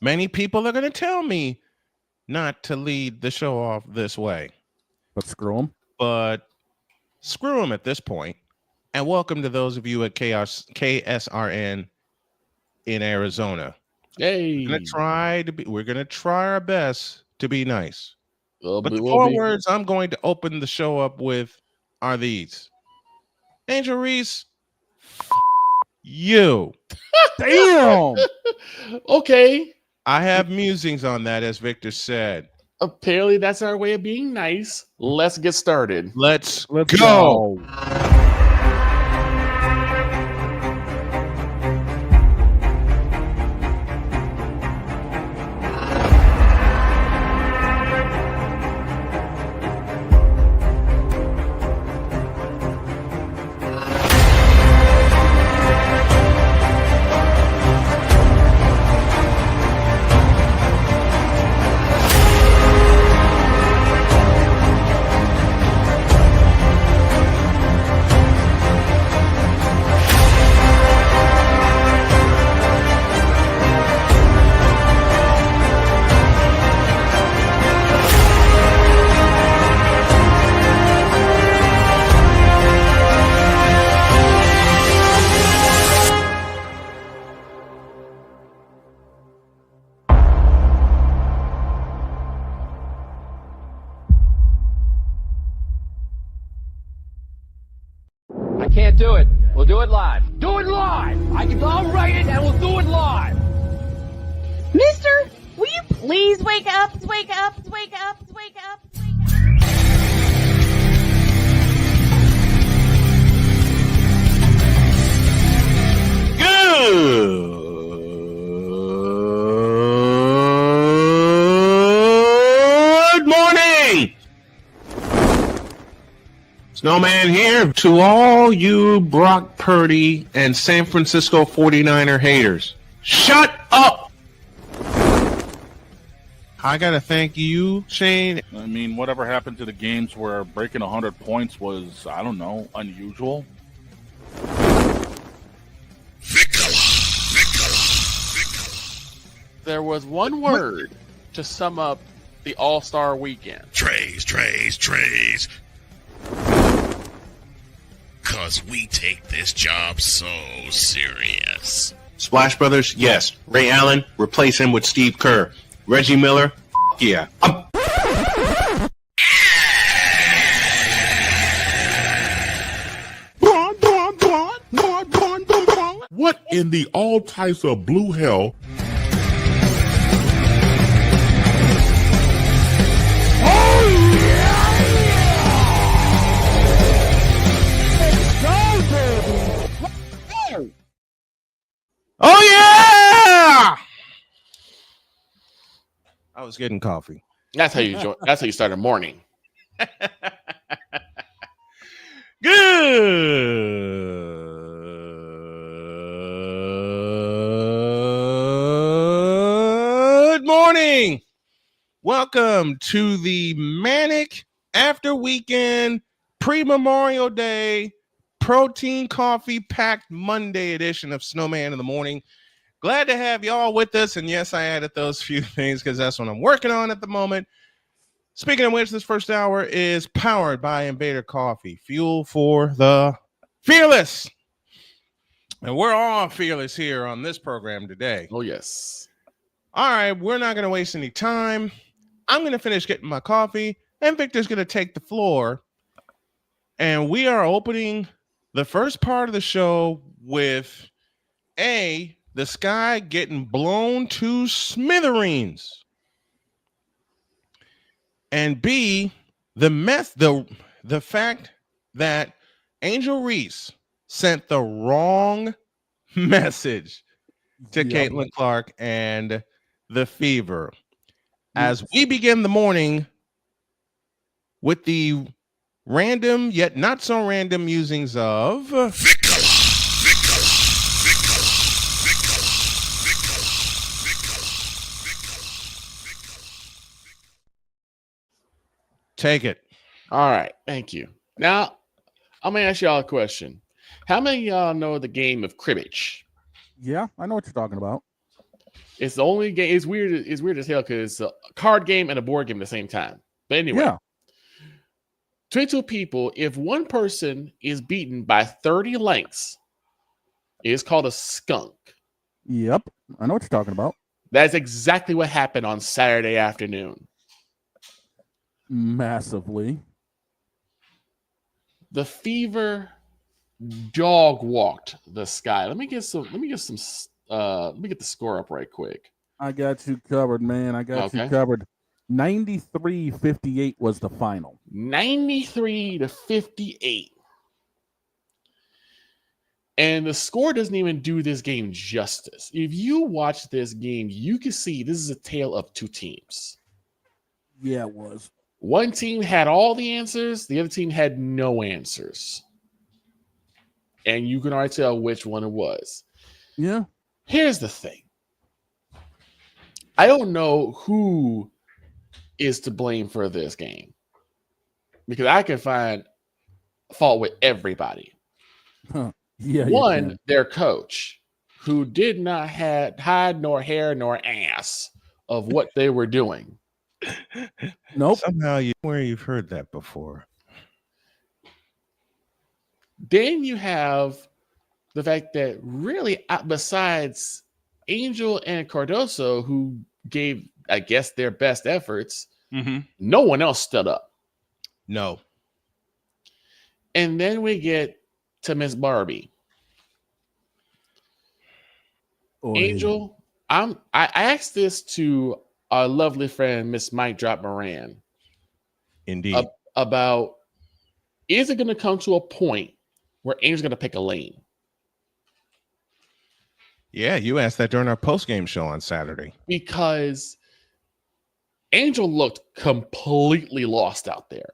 Many people are going to tell me not to lead the show off this way. But screw them. But screw them at this point. And welcome to those of you at KSRN in Arizona. Hey, we're gonna try our best to be nice. But the four words I'm going to open the show up with are these. Angel Reese, you. Damn. Okay. I have musings on that, as Victor said. Apparently, that's our way of being nice. Let's get started. Let's go. Can't do it. We'll do it live. Do it live. I'll write it and we'll do it live. Mister, will you please wake up? Wake up. Wake up. Wake up. Wake up. Good morning. Snowman here to all you Brock Purdy and San Francisco 49er haters. Shut up! I gotta thank you, Shane. I mean, whatever happened to the games where breaking 100 points was, I don't know, unusual? There was one word to sum up the All-Star weekend. Trays. Because we take this job so serious. Splash Brothers, yes. Ray Allen, replace him with Steve Kerr. Reggie Miller, yeah. What in the all types of blue hell? Oh yeah! I was getting coffee. That's how you start a morning. Good morning. Welcome to the manic after weekend pre-Memorial Day protein coffee packed Monday edition of Snowman in the Morning. Glad to have y'all with us. And yes, I added those few things because that's what I'm working on at the moment. Speaking of which, this first hour is powered by Invader Coffee, fuel for the fearless. And we're all fearless here on this program today. Oh, yes. All right, we're not going to waste any time. I'm going to finish getting my coffee, and Victor's going to take the floor. And we are opening the first part of the show with A, the sky getting blown to smithereens. And B, the fact that Angel Reese sent the wrong message to Caitlin Clark and the Fever. As we begin the morning with the random yet not so random musings of Take it. All right. Thank you. Now, I'm going to ask y'all a question. How many of y'all know the game of cribbage? Yeah, I know what you're talking about. It's the only game. It's weird. It's weird as hell because it's a card game and a board game at the same time. But anyway, Yeah. 22 people. If one person is beaten by 30 lengths, it's called a skunk. Yep. I know what you're talking about. That's exactly what happened on Saturday afternoon. Massively. The Fever dog walked the sky. Let me get the score up right quick. I got you covered, man. I got you covered. 93-58 was the final. 93-58. And the score doesn't even do this game justice. If you watch this game, you can see this is a tale of two teams. Yeah, it was. One team had all the answers. The other team had no answers. And you can already tell which one it was. Yeah. Here's the thing. I don't know who is to blame for this game. Because I can find fault with everybody. Huh. Yeah. One, their coach, who did not have hide nor hair nor ass of what they were doing. Nope. Somehow you've heard that before. Then you have the fact that really, besides Angel and Cardoso, who gave, I guess, their best efforts, no one else stood up. No. And then we get to Miss Barbie. Angel, I asked this to our lovely friend, Miss Mike Drop Moran. Indeed. About, is it going to come to a point where Angel's going to pick a lane? Yeah, you asked that during our post-game show on Saturday. Because Angel looked completely lost out there.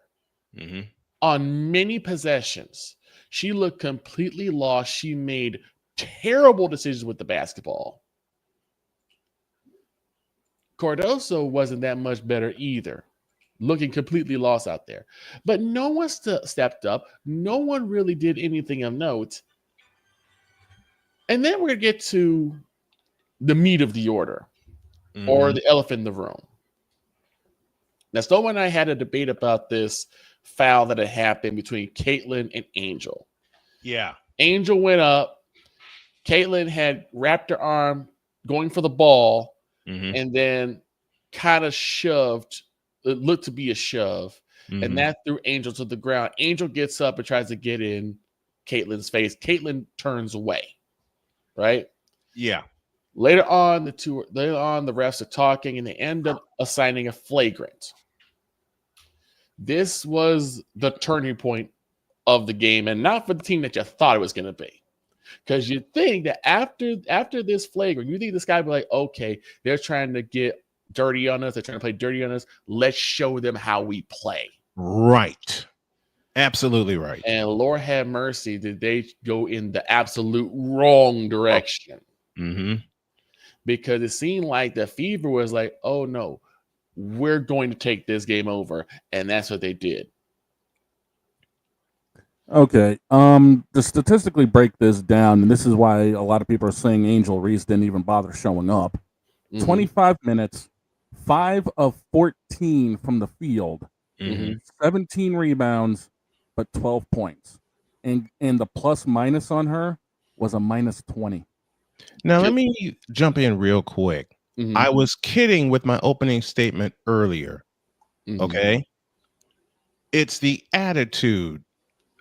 On many possessions, she looked completely lost. She made terrible decisions with the basketball. Cardoso wasn't that much better either, looking completely lost out there. But no one stepped up. No one really did anything of note. And then we're going to get to the meat of the order, or the elephant in the room. Now, Snowman and I had a debate about this foul that had happened between Caitlin and Angel. Yeah. Angel went up. Caitlin had wrapped her arm going for the ball, and then kind of shoved. It looked to be a shove, and that threw Angel to the ground. Angel gets up and tries to get in Caitlin's face. Caitlin turns away. Right? Yeah. Later on, the refs are talking, and they end up assigning a flagrant. This was the turning point of the game, and not for the team that you thought it was going to be. Because you think that after this flagrant, you think this guy would be like, okay, they're trying to get dirty on us. They're trying to play dirty on us. Let's show them how we play. Right. Absolutely right. And Lord have mercy, did they go in the absolute wrong direction? Because it seemed like the Fever was like, oh no, we're going to take this game over. And that's what they did. Okay. To statistically break this down, and this is why a lot of people are saying Angel Reese didn't even bother showing up. 25 minutes, 5 of 14 from the field, 17 rebounds, but 12 points. And the plus minus on her was a -20. Now, let me jump in real quick. I was kidding with my opening statement earlier. Okay. It's the attitude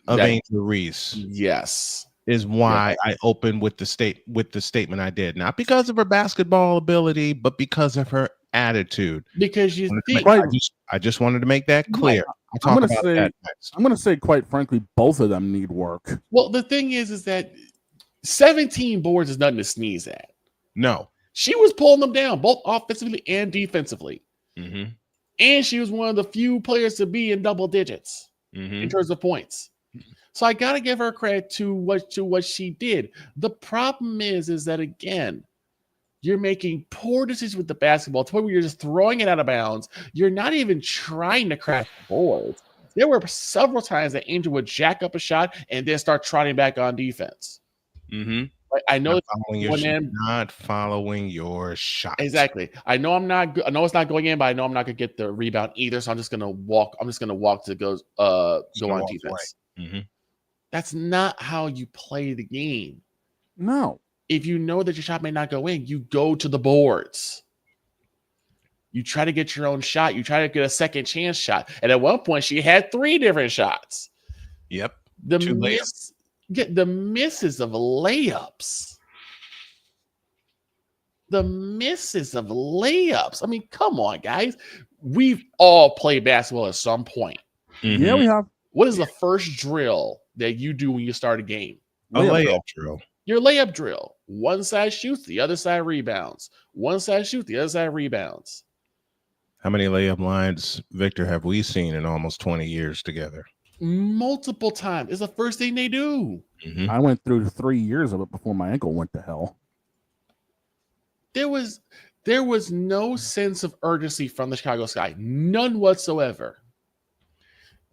of Angel Reese. Yes. Is why I opened with the statement I did. Not because of her basketball ability, but because of her attitude. Because you think I just wanted to make that clear. I'm going to say, quite frankly, both of them need work. Well, the thing is that 17 boards is nothing to sneeze at. No. She was pulling them down, both offensively and defensively. And she was one of the few players to be in double digits in terms of points. So I got to give her credit to what she did. The problem is that, again, you're making poor decisions with the basketball to the point where you're just throwing it out of bounds. You're not even trying to crack boards. There were several times that Angel would jack up a shot and then start trotting back on defense. Like, I know not following your shot. exactly. I know I'm not. I know it's not going in, but I know I'm not gonna get the rebound either. So I'm just gonna walk. I'm just gonna walk to go on defense. Mm-hmm. That's not how you play the game. No. If you know that your shot may not go in, you go to the boards. You try to get your own shot. You try to get a second chance shot. And at one point, she had 3 different shots. Yep. The misses of layups. The misses of layups. I mean, come on, guys. We've all played basketball at some point. Mm-hmm. Yeah, we have. What is the first drill that you do when you start a game? A layup drill. Your layup drill. One side shoots, the other side rebounds. One side shoots, the other side rebounds. How many layup lines, Victor, have we seen in almost 20 years together? Multiple times. It's the first thing they do. Mm-hmm. I went through 3 years of it before my ankle went to hell. There was no sense of urgency from the Chicago Sky. None whatsoever.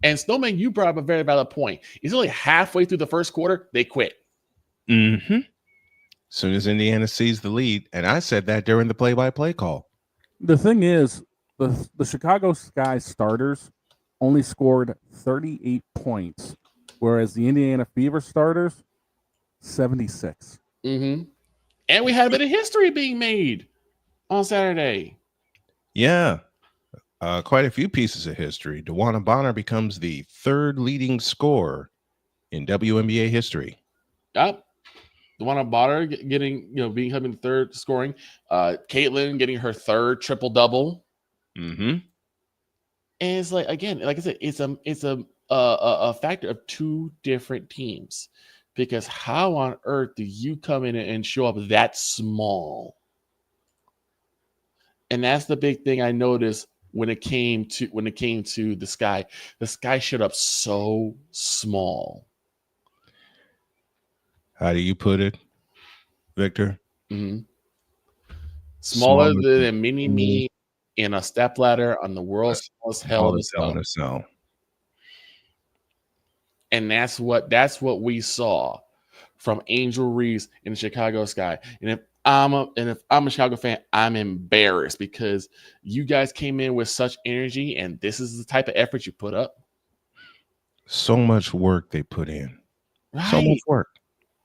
And Snowman, you brought up a very valid point. It's only halfway through the first quarter, they quit. Mm-hmm. As soon as Indiana sees the lead, and I said that during the play-by-play call. The thing is, the Chicago Sky starters only scored 38 points, whereas the Indiana Fever starters, 76. Mm-hmm. And we had a bit of history being made on Saturday. Yeah. Quite a few pieces of history. DeWanna Bonner becomes the 3rd leading scorer in WNBA history. Yep. DeWanna Bonner becoming the 3rd scoring. Caitlin getting her 3rd triple-double. Mm-hmm. And it's like, again, like I said, it's a factor of 2 different teams. Because how on earth do you come in and show up that small? And that's the big thing I noticed when it came to the Sky. The Sky showed up so small. How do you put it, Victor? Mm-hmm. Smaller than mini-me in a stepladder on the world's smallest hell in a cell. And that's what we saw from Angel Reese in the Chicago Sky. And if I'm a Chicago fan, I'm embarrassed because you guys came in with such energy, and this is the type of effort you put up. So much work they put in. Right. So much work.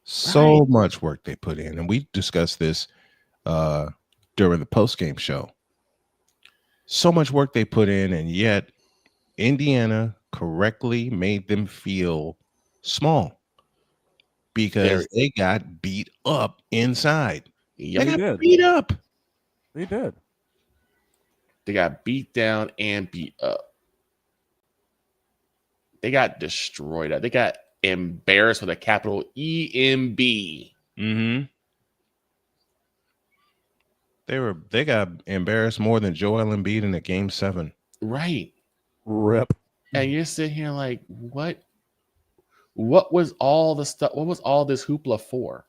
So much work they put in. And we discussed this during the post-game show. So much work they put in, and yet Indiana correctly made them feel small because they got beat up inside. Yep. They got beat up. They did. They got beat down and beat up. They got destroyed. They got embarrassed with a capital EMB. Mm-hmm. They got embarrassed more than Joel Embiid in a Game 7. Right. Rip. And you're sitting here like, what was all the stuff? What was all this hoopla for?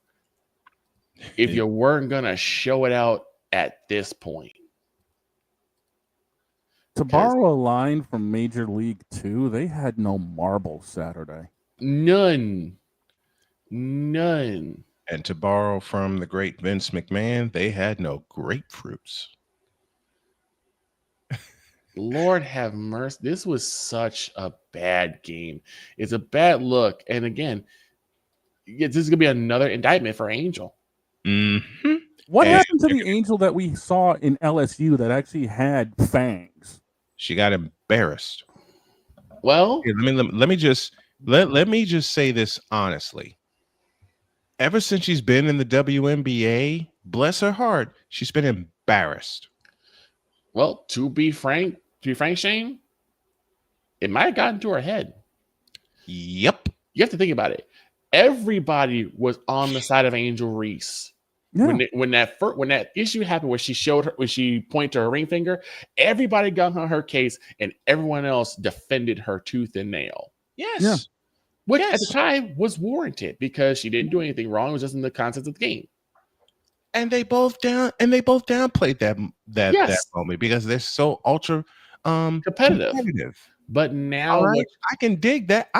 If you weren't gonna show it out at this point. To borrow a line from Major League 2, they had no marbles Saturday. None. And to borrow from the great Vince McMahon, they had no grapefruits. Lord have mercy. This was such a bad game. It's a bad look. And again, this is going to be another indictment for Angel. Mm-hmm. What happened to the Angel that we saw in LSU that actually had fangs? She got embarrassed. Well, here, let me just say this honestly. Ever since she's been in the WNBA, bless her heart, she's been embarrassed. Well, to be frank, Shane, it might have gotten to her head. Yep. You have to think about it. Everybody was on the side of Angel Reese. Yeah. When that issue happened where she pointed to her ring finger, everybody got on her case and everyone else defended her tooth and nail. Yes. Yeah. Which at the time was warranted because she didn't do anything wrong. It was just in the context of the game. And they both downplayed that moment because they're so ultra competitive. But now right, I can dig that.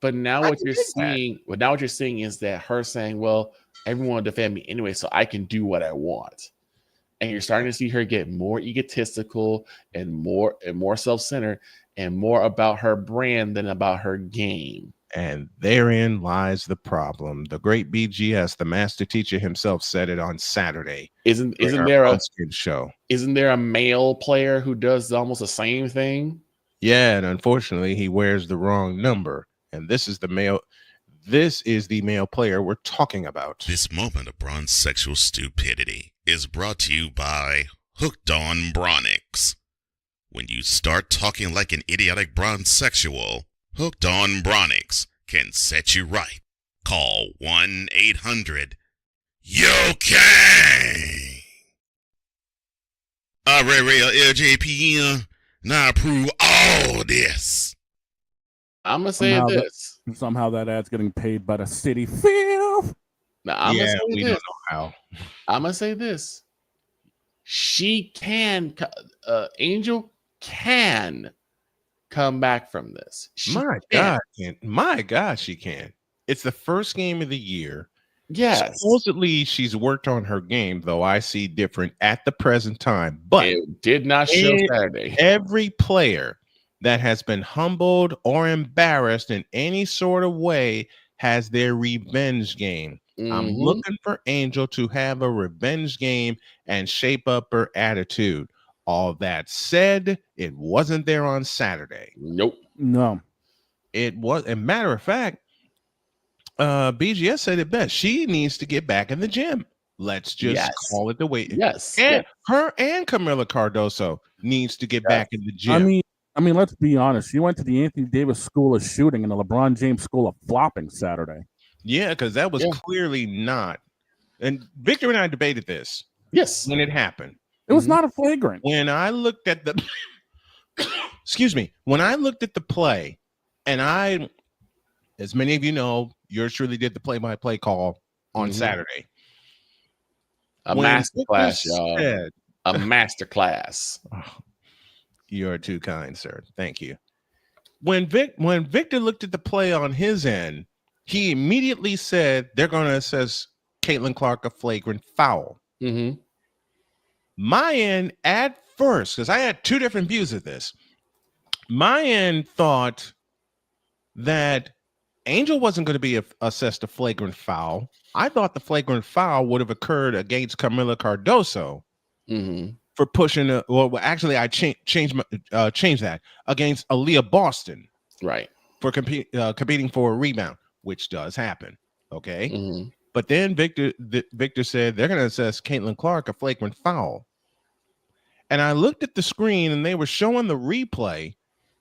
But now I what can you're dig that. seeing, now what you're seeing is that her saying, "Well, everyone will defend me anyway, so I can do what I want." And you're starting to see her get more egotistical and more self-centered and more about her brand than about her game. And therein lies the problem. The great BGS, the master teacher himself, said it on Saturday. Isn't during our there post-game show? Isn't there a male player who does almost the same thing? Yeah, and unfortunately, he wears the wrong number. And this is the male player we're talking about. This moment of bronze sexual stupidity is brought to you by Hooked on Bronix. When you start talking like an idiotic bronze sexual, Hooked on Bronix can set you right. Call 1-800-YOKAY. LJPN, now approve all this. I'm gonna say this. Somehow that ad's getting paid by the city. Filth. Now I'm gonna say we this. don't know how. I'm gonna say this. She can, Angel can come back from this. My God, she can. It's the first game of the year. Yes. Supposedly she's worked on her game, though I see different at the present time. But it did not show Saturday. Every player that has been humbled or embarrassed in any sort of way has their revenge game. I'm looking for Angel to have a revenge game and shape up her attitude. All that said, it wasn't there on Saturday. Nope. No. It was, a matter of fact, BGS said it best. She needs to get back in the gym. Let's just call it the way. Yes. And her and Camila Cardoso needs to get back in the gym. I mean, let's be honest. She went to the Anthony Davis School of Shooting and the LeBron James School of Flopping Saturday. Yeah, because that was clearly not. And Victor and I debated this. Yes. When it happened. It was not a flagrant. When I looked at the excuse me, when I looked at the play, and I, as many of you know, yours truly did the play-by-play call on Saturday. A master class, y'all. A master class. Oh, you are too kind, sir. Thank you. When Victor looked at the play on his end, he immediately said they're going to assess Caitlin Clark a flagrant foul. My end at first, because I had two different views of this. My end thought that Angel wasn't going to be assessed a flagrant foul. I thought the flagrant foul would have occurred against Camila Cardoso for pushing. Actually, I changed that against Aaliyah Boston, right, for competing for a rebound, which does happen. Okay, but then Victor said they're going to assess Caitlin Clark a flagrant foul, and I looked at the screen and they were showing the replay,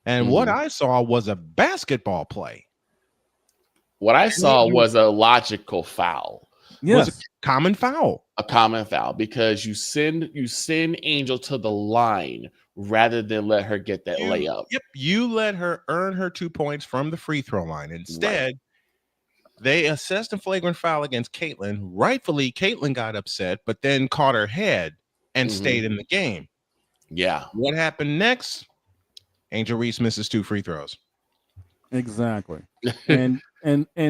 and what I saw was a basketball play. What I saw was a logical foul. Yes, was a common foul. A common foul, because you send Angel to the line rather than let her get that layup. Yep, you let her earn her 2 points from the free throw line. Instead, they assessed a flagrant foul against Caitlin. Rightfully, Caitlin got upset, but then caught her head and stayed in the game. Yeah. What happened next? Angel Reese misses 2 free throws. Exactly. And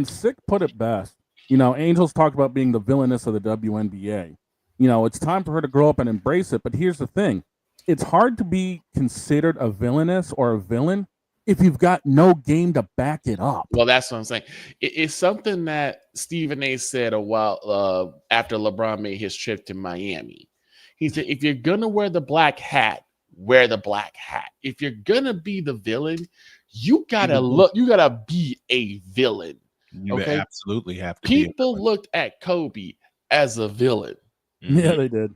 Sick put it best. You know, Angel's talked about being the villainess of the WNBA. You know, it's time for her to grow up and embrace it. But here's the thing. It's hard to be considered a villainess or a villain if you've got no game to back it up. Well, that's what I'm saying. It's something that Stephen A. said a while after LeBron made his trip to Miami. He said, if you're going to wear the black hat, wear the black hat. If you're going to be the villain, you gotta be a villain. You absolutely have to. People looked at Kobe as a villain. Yeah, they did.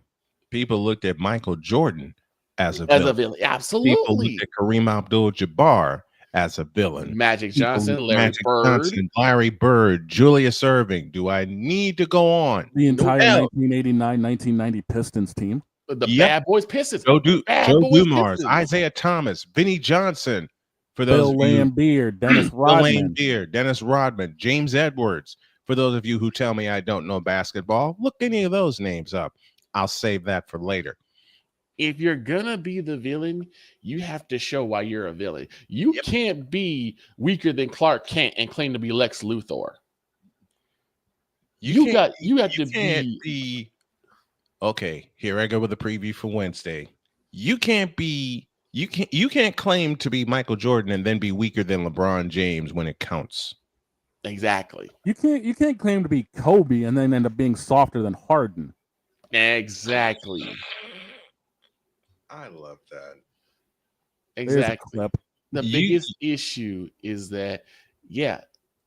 People looked at Michael Jordan as a villain. Absolutely. People looked at Kareem Abdul-Jabbar as a villain. Magic Johnson, Larry Bird, Julius Erving. Do I need to go on? The entire 1989-1990 Pistons team. The Bad Boys Pistons. Joe Dumars, Isaiah Thomas, Vinnie Johnson. For those Bill Laimbeer, Dennis Rodman, James Edwards. For those of you who tell me I don't know basketball, look any of those names up. I'll save that for later. if you're gonna be the villain, you have to show why you're a villain. You can't be weaker than Clark Kent and claim to be Lex Luthor. You have to be. Okay, here I go with a preview for Wednesday. You can't claim to be Michael Jordan and then be weaker than LeBron James when it counts. Exactly. You can't claim to be Kobe and then end up being softer than Harden. Exactly. I love that. Exactly. The biggest issue is that,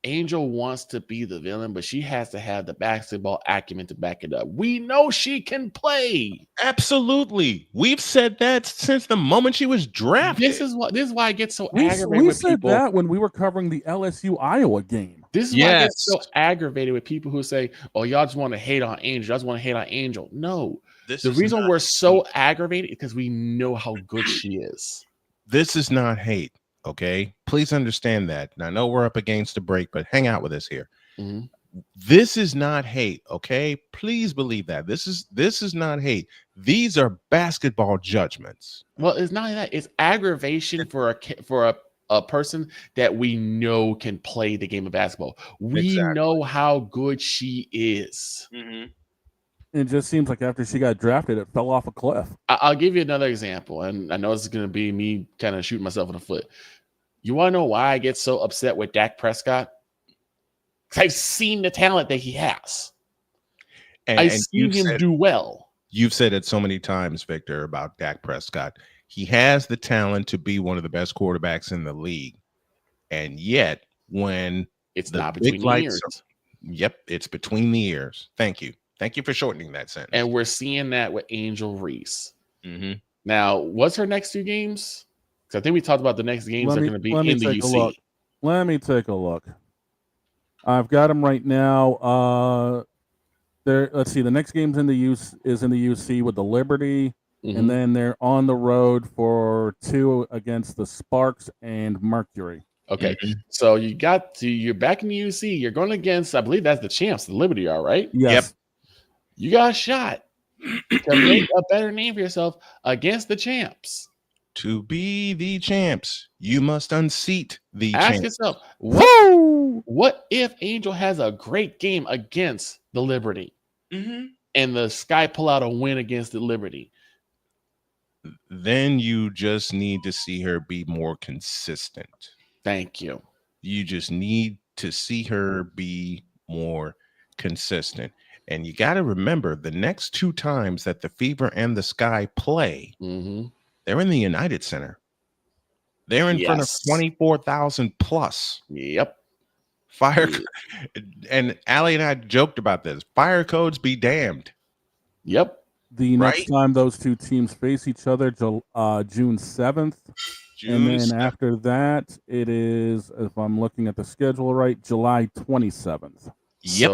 Angel wants to be the villain, but she has to have the basketball acumen to back it up. We know she can play. Absolutely. We've said that since the moment she was drafted. This is why I get so aggravated We with said people. that when we were covering the LSU Iowa game. This is why I get so aggravated with people who say, "Oh, y'all just want to hate on Angel. Y'all just want to hate on Angel." No. The reason we're so aggravated is because we know how good she is. This is not hate. Okay, please understand that. And I know we're up against the break, but hang out with us here. Mm-hmm. This is not hate. Okay, please believe that this is not hate. These are basketball judgments. Well, it's not that. It's aggravation for a person that we know can play the game of basketball. We know how good she is. Mm-hmm. It just seems like after she got drafted, it fell off a cliff. I'll give you another example, and I know this is going to be me kind of shooting myself in the foot. You want to know why I get so upset with Dak Prescott? Because I've seen the talent that he has. I've seen him do well. You've said it so many times, Victor, about Dak Prescott. He has the talent to be one of the best quarterbacks in the league. And yet, when it's not between the ears. It's between the ears. Thank you. Thank you for shortening that sentence. And we're seeing that with Angel Reese. Mm-hmm. Now, what's her next 2 games? Because I think we talked about the next games are going to be in the UC. Let me take a look. I've got them right now. Let's see. The next game's in the UC with the Liberty, and then they're on the road for 2 against the Sparks and Mercury. Okay, so you're back in the UC. You're going against, I believe that's the champs, the Liberty, all right? Yes. Yep. You got a shot to make a better name for yourself against the champs. To be the champs, you must unseat the champs. Ask yourself, what if Angel has a great game against the Liberty and the Sky pull out a win against the Liberty? Then you just need to see her be more consistent. Thank you. You just need to see her be more consistent. And you got to remember the next 2 times that the Fever and the Sky play, they're in the United Center. They're in front of 24,000 plus. Yep. And Allie and I joked about this. Fire codes be damned. Yep. The next time those 2 teams face each other, June 7th. And then after that, it is, if I'm looking at the schedule right, July 27th. Yep.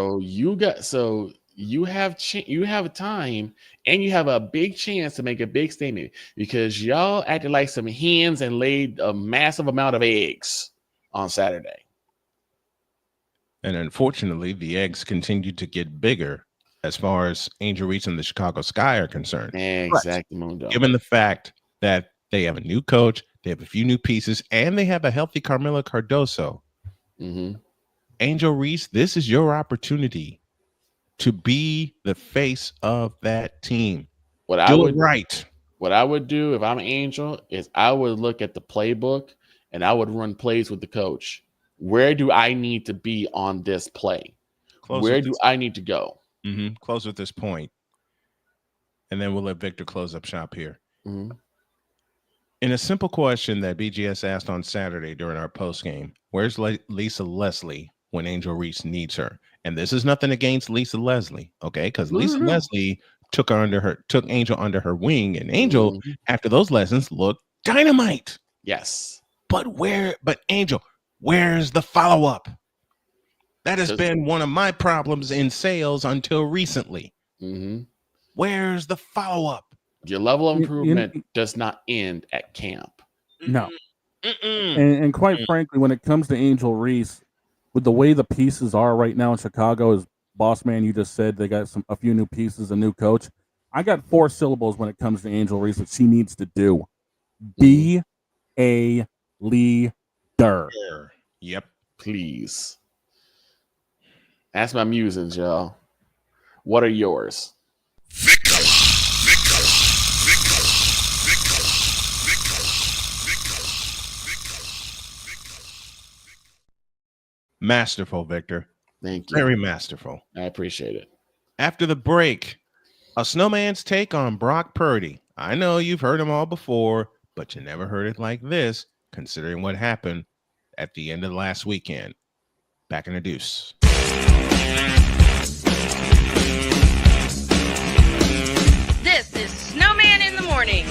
So you have time, and you have a big chance to make a big statement because y'all acted like some hens and laid a massive amount of eggs on Saturday. And unfortunately, the eggs continue to get bigger as far as Angel Reese and the Chicago Sky are concerned. Exactly. Given the fact that they have a new coach, they have a few new pieces, and they have a healthy Carmelo Cardoso. Angel Reese, this is your opportunity to be the face of that team. What I would do if I'm Angel is I would look at the playbook and I would run plays with the coach. Where do I need to be on this play? Where do I need to go? Close with this point. And then we'll let Victor close up shop here. In a simple question that BGS asked on Saturday during our post game, where's Lisa Leslie when Angel Reese needs her? And this is nothing against Lisa Leslie, okay? Because Lisa Leslie took Angel under her wing, and Angel, after those lessons, looked dynamite. Yes. But Angel, where's the follow-up? That has been one of my problems in sales until recently. Where's the follow-up? Your level of improvement does not end at camp. No. And quite frankly, when it comes to Angel Reese, with the way the pieces are right now in Chicago, as boss man, you just said they got a few new pieces, a new coach. I got 4 syllables when it comes to Angel Reese that she needs to do. Be a leader. Yep. Please. Ask my musings, y'all. What are yours? Masterful, Victor. Thank you. Very masterful. I appreciate it. After the break, a Snowman's take on Brock Purdy. I know you've heard him all before, but you never heard it like this, considering what happened at the end of last weekend. Back in the deuce. This is Snowman in the Morning.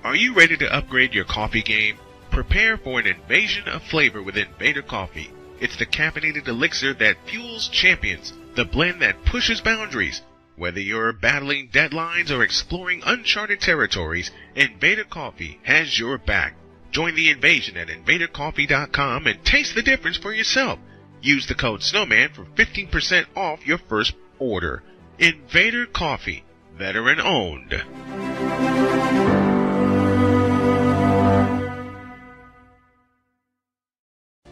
Are you ready to upgrade your coffee game? Prepare for an invasion of flavor with Invader Coffee. It's the caffeinated elixir that fuels champions, the blend that pushes boundaries. Whether you're battling deadlines or exploring uncharted territories, Invader Coffee has your back. Join the invasion at invadercoffee.com and taste the difference for yourself. Use the code Snowman for 15% off your first order. Invader Coffee, veteran owned.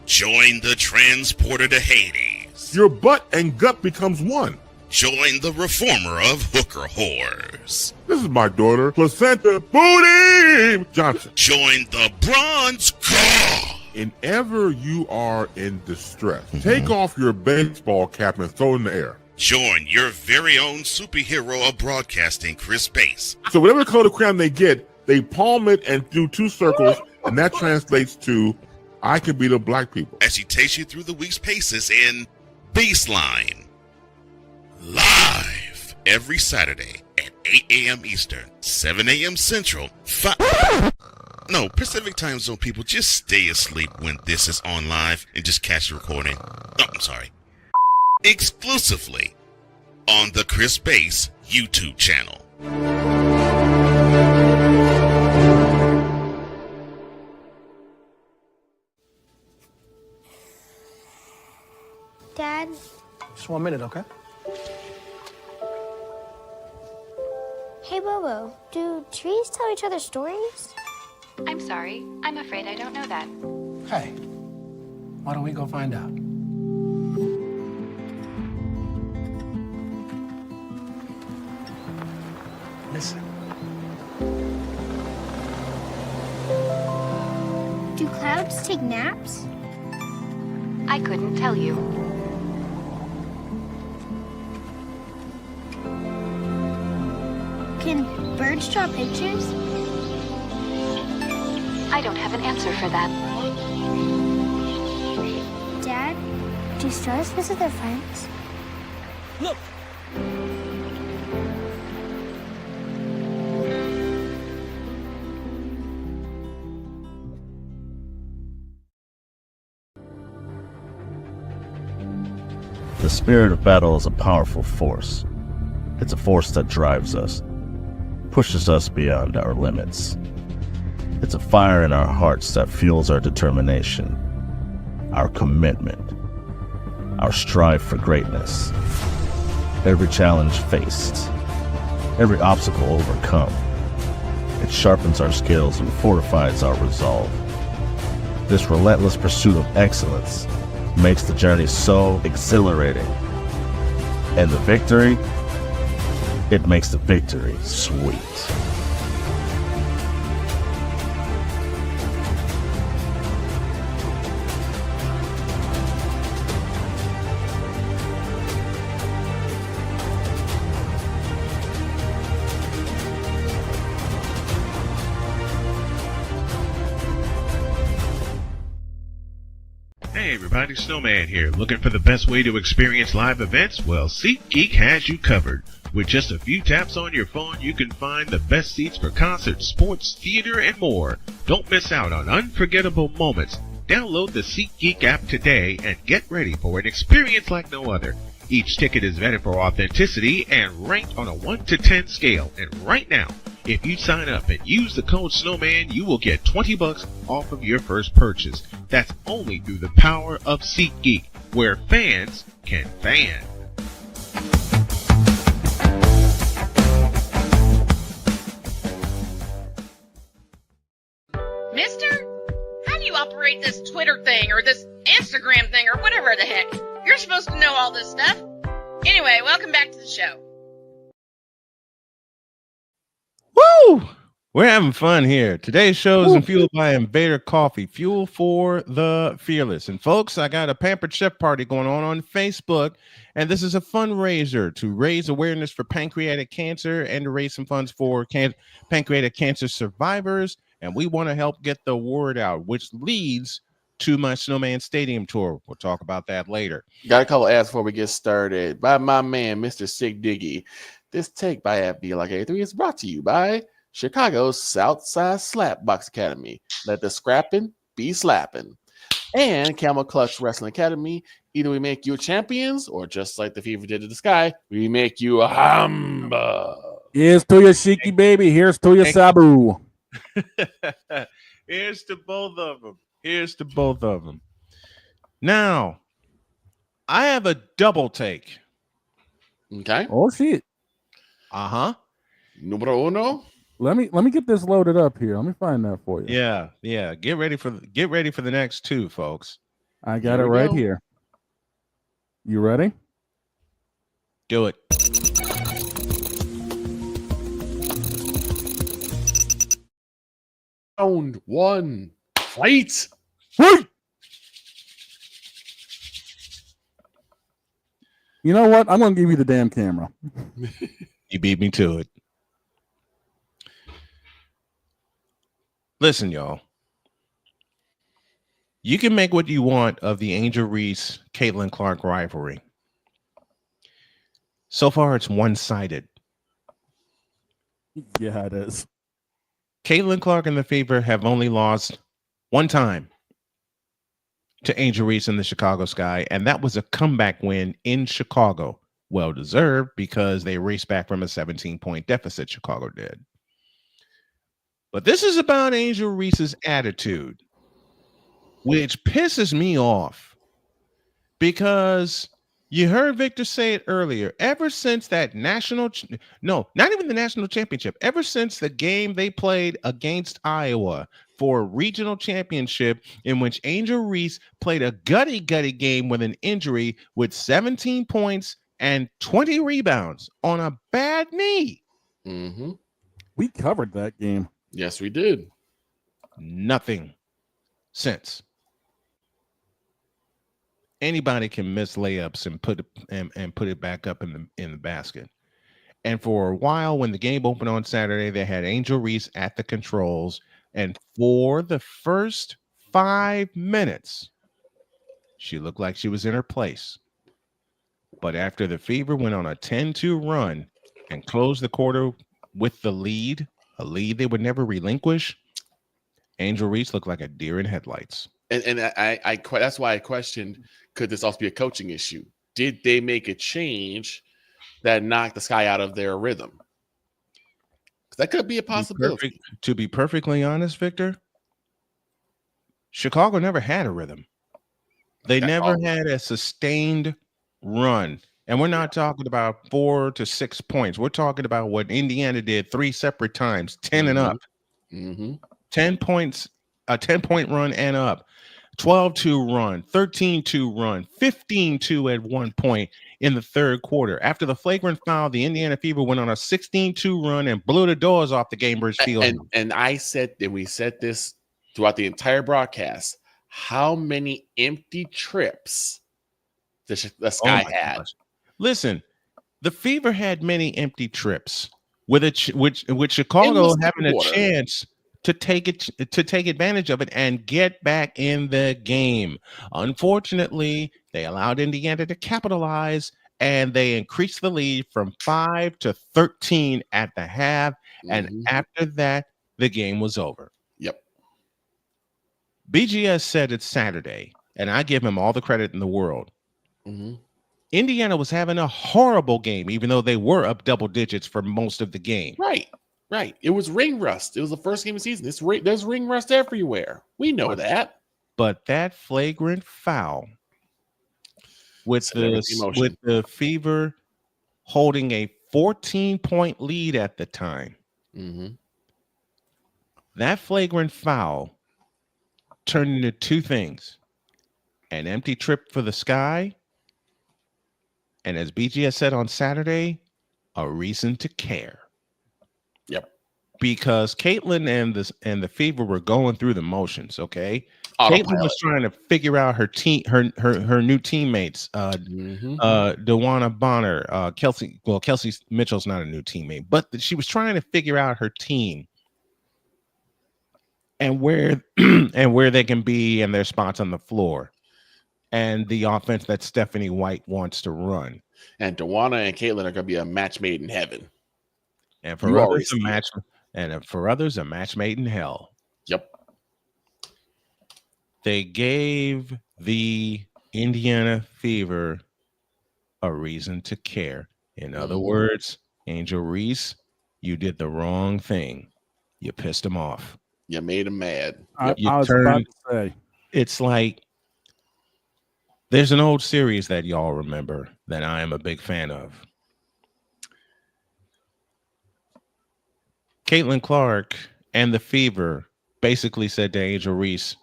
Join the transporter to Hades. Your butt and gut becomes one. Join the reformer of hooker whores. This is my daughter, Placenta Booty Johnson. Join the bronze claw. Whenever you are in distress, take off your baseball cap and throw it in the air. Join your very own superhero of broadcasting, Chris Bass. So whatever color crayon they get, they palm it and do 2 circles, and that translates to I can be the black people. As he takes you through the week's paces in Baseline. Live every Saturday at 8 a.m. Eastern, 7 a.m. Central, Pacific Time Zone people, just stay asleep when this is on live and just catch the recording. Oh, I'm sorry. Exclusively on the Chris Bass YouTube channel. Dad? Just 1 minute, okay? Hey, Bobo, do trees tell each other stories? I'm sorry. I'm afraid I don't know that. Hey, why don't we go find out? Listen. Do clouds take naps? I couldn't tell you. Can birds draw pictures? I don't have an answer for that. Dad, do stars visit their friends? Look! The spirit of battle is a powerful force. It's a force that drives us, pushes us beyond our limits. It's a fire in our hearts that fuels our determination, our commitment, our strive for greatness. Every challenge faced, every obstacle overcome, it sharpens our skills and fortifies our resolve. This relentless pursuit of excellence makes the journey so exhilarating. And the victory, it makes the victory sweet. Hey everybody, Snowman here. Looking for the best way to experience live events? Well, SeatGeek has you covered. With just a few taps on your phone, you can find the best seats for concerts, sports, theater, and more. Don't miss out on unforgettable moments. Download the SeatGeek app today and get ready for an experience like no other. Each ticket is vetted for authenticity and ranked on a 1 to 10 scale. And right now, if you sign up and use the code Snowman, you will get $20 off of your first purchase. That's only through the power of SeatGeek, where fans can fan. Twitter thing or this Instagram thing or whatever the heck. You're supposed to know all this stuff. Anyway, welcome back to the show. Woo! We're having fun here. Today's show is fueled by Invader Coffee, fuel for the fearless. And folks, I got a Pampered Chef party going on Facebook, and this is a fundraiser to raise awareness for pancreatic cancer and to raise some funds for pancreatic cancer survivors. And we want to help get the word out, which leads to my Snowman Stadium tour. We'll talk about that later. Got a couple ads before we get started. By my man, Mr. Sig Diggy. This take by FB Like A3 is brought to you by Chicago's Southside Slap Box Academy. Let the scrapping be slapping. And Camel Clutch Wrestling Academy. Either we make you champions, or just like the Fever did to the Sky, we make you a hamba. Here's to your Shiki, baby. Here's to your Sabu. Here's to both of them. Here's to both of them. Now, I have a double take. Okay. Oh, shit. Uh-huh. Numero uno. Let me get this loaded up here. Let me find that for you. Yeah. Get ready for the next two, folks. I got it right here. You ready? Do it. Round one. Fight. You know what? I'm gonna give you the damn camera. You beat me to it. Listen, y'all. You can make what you want of the Angel Reese Caitlin Clark rivalry. So far, it's one-sided. Yeah, it is. Caitlin Clark and the Fever have only lost one time to Angel Reese in the Chicago Sky, and that was a comeback win in Chicago. Well deserved, because they raced back from a 17-point deficit. Chicago did. But this is about Angel Reese's attitude, which pisses me off, because you heard Victor say it earlier. Ever since that not even the national championship, ever since the game they played against Iowa for a regional championship, in which Angel Reese played a gutty game with an injury with 17 points and 20 rebounds on a bad knee. Mm-hmm. We covered that game. Yes, we did. Nothing since. Anybody can miss layups and put it back up in the basket. And for a while, when the game opened on Saturday, they had Angel Reese at the controls, and for the first 5 minutes, she looked like she was in her place. But after the Fever went on a 10-2 run and closed the quarter with the lead, a lead they would never relinquish, Angel Reese looked like a deer in headlights. And I that's why I questioned, could this also be a coaching issue? Did they make a change that knocked the Sky out of their rhythm? Because that could be a possibility. To be perfectly honest, Victor, Chicago never had a rhythm. They never had a sustained run. And we're not talking about 4 to 6 points. We're talking about what Indiana did 3 separate times, 10 and up. 10 points, a 10-point run and up. 12-2 run, 13-2 run, 15-2 at one point in the third quarter. After the flagrant foul, the Indiana Fever went on a 16-2 run and blew the doors off the Gainbridge Field. And I said, and we said this throughout the entire broadcast, how many empty trips the Sky had. Gosh. Listen, the Fever had many empty trips with Chicago having a chance to take advantage of it and get back in the game. Unfortunately, they allowed Indiana to capitalize, and they increased the lead from 5 to 13 at the half. And after that, the game was over. Yep. BGS said it's Saturday, and I give him all the credit in the world. Indiana was having a horrible game, even though they were up double digits for most of the game. Right. It was ring rust. It was the first game of the season. There's ring rust everywhere. We know that. But that flagrant foul with the Fever holding a 14-point lead at the time, that flagrant foul turned into two things: an empty trip for the sky, and as BG has said on Saturday, a reason to care. Yep. Because Caitlin and the Fever were going through the motions. Okay, Autopilot. Caitlin was trying to figure out her new teammates. Dewana Bonner, Kelsey. Well, Kelsey Mitchell's not a new teammate, but she was trying to figure out her team and where and where they can be and their spots on the floor, and the offense that Stephanie White wants to run. And Dewana and Caitlin are going to be a match made in heaven. And for others, a match. And for others, a match made in hell. Yep. They gave the Indiana Fever a reason to care. In other words, Angel Reese, you did the wrong thing. You pissed him off. You made him mad. I was about to say. It's like there's an old series that y'all remember that I am a big fan of. Caitlin Clark and the Fever basically said to Angel Reese,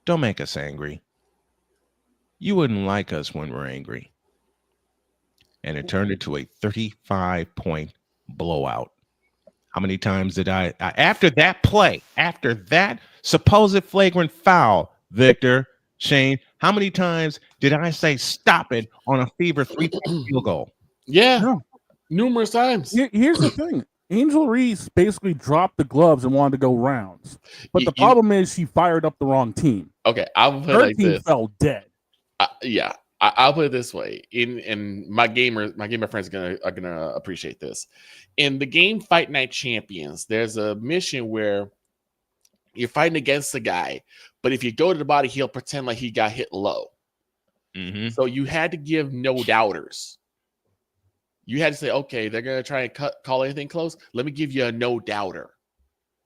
don't make us angry. You wouldn't like us when we're angry. And it turned into a 35-point blowout. How many times did I after that play, after that supposed flagrant foul, Victor, Shane, how many times did I say stop it on a Fever 3-point field goal? Yeah. No. Numerous times. Here's the thing. Angel Reese basically dropped the gloves and wanted to go rounds. But the problem is she fired up the wrong team. Okay, I'll put it Her like team this. fell dead. I'll put it this way. In my gamer friends are gonna appreciate this. In the game Fight Night Champions, there's a mission where you're fighting against the guy, but if you go to the body, he'll pretend like he got hit low. So you had to give no doubters. You had to say, okay, they're gonna try and call anything close. Let me give you a no doubter.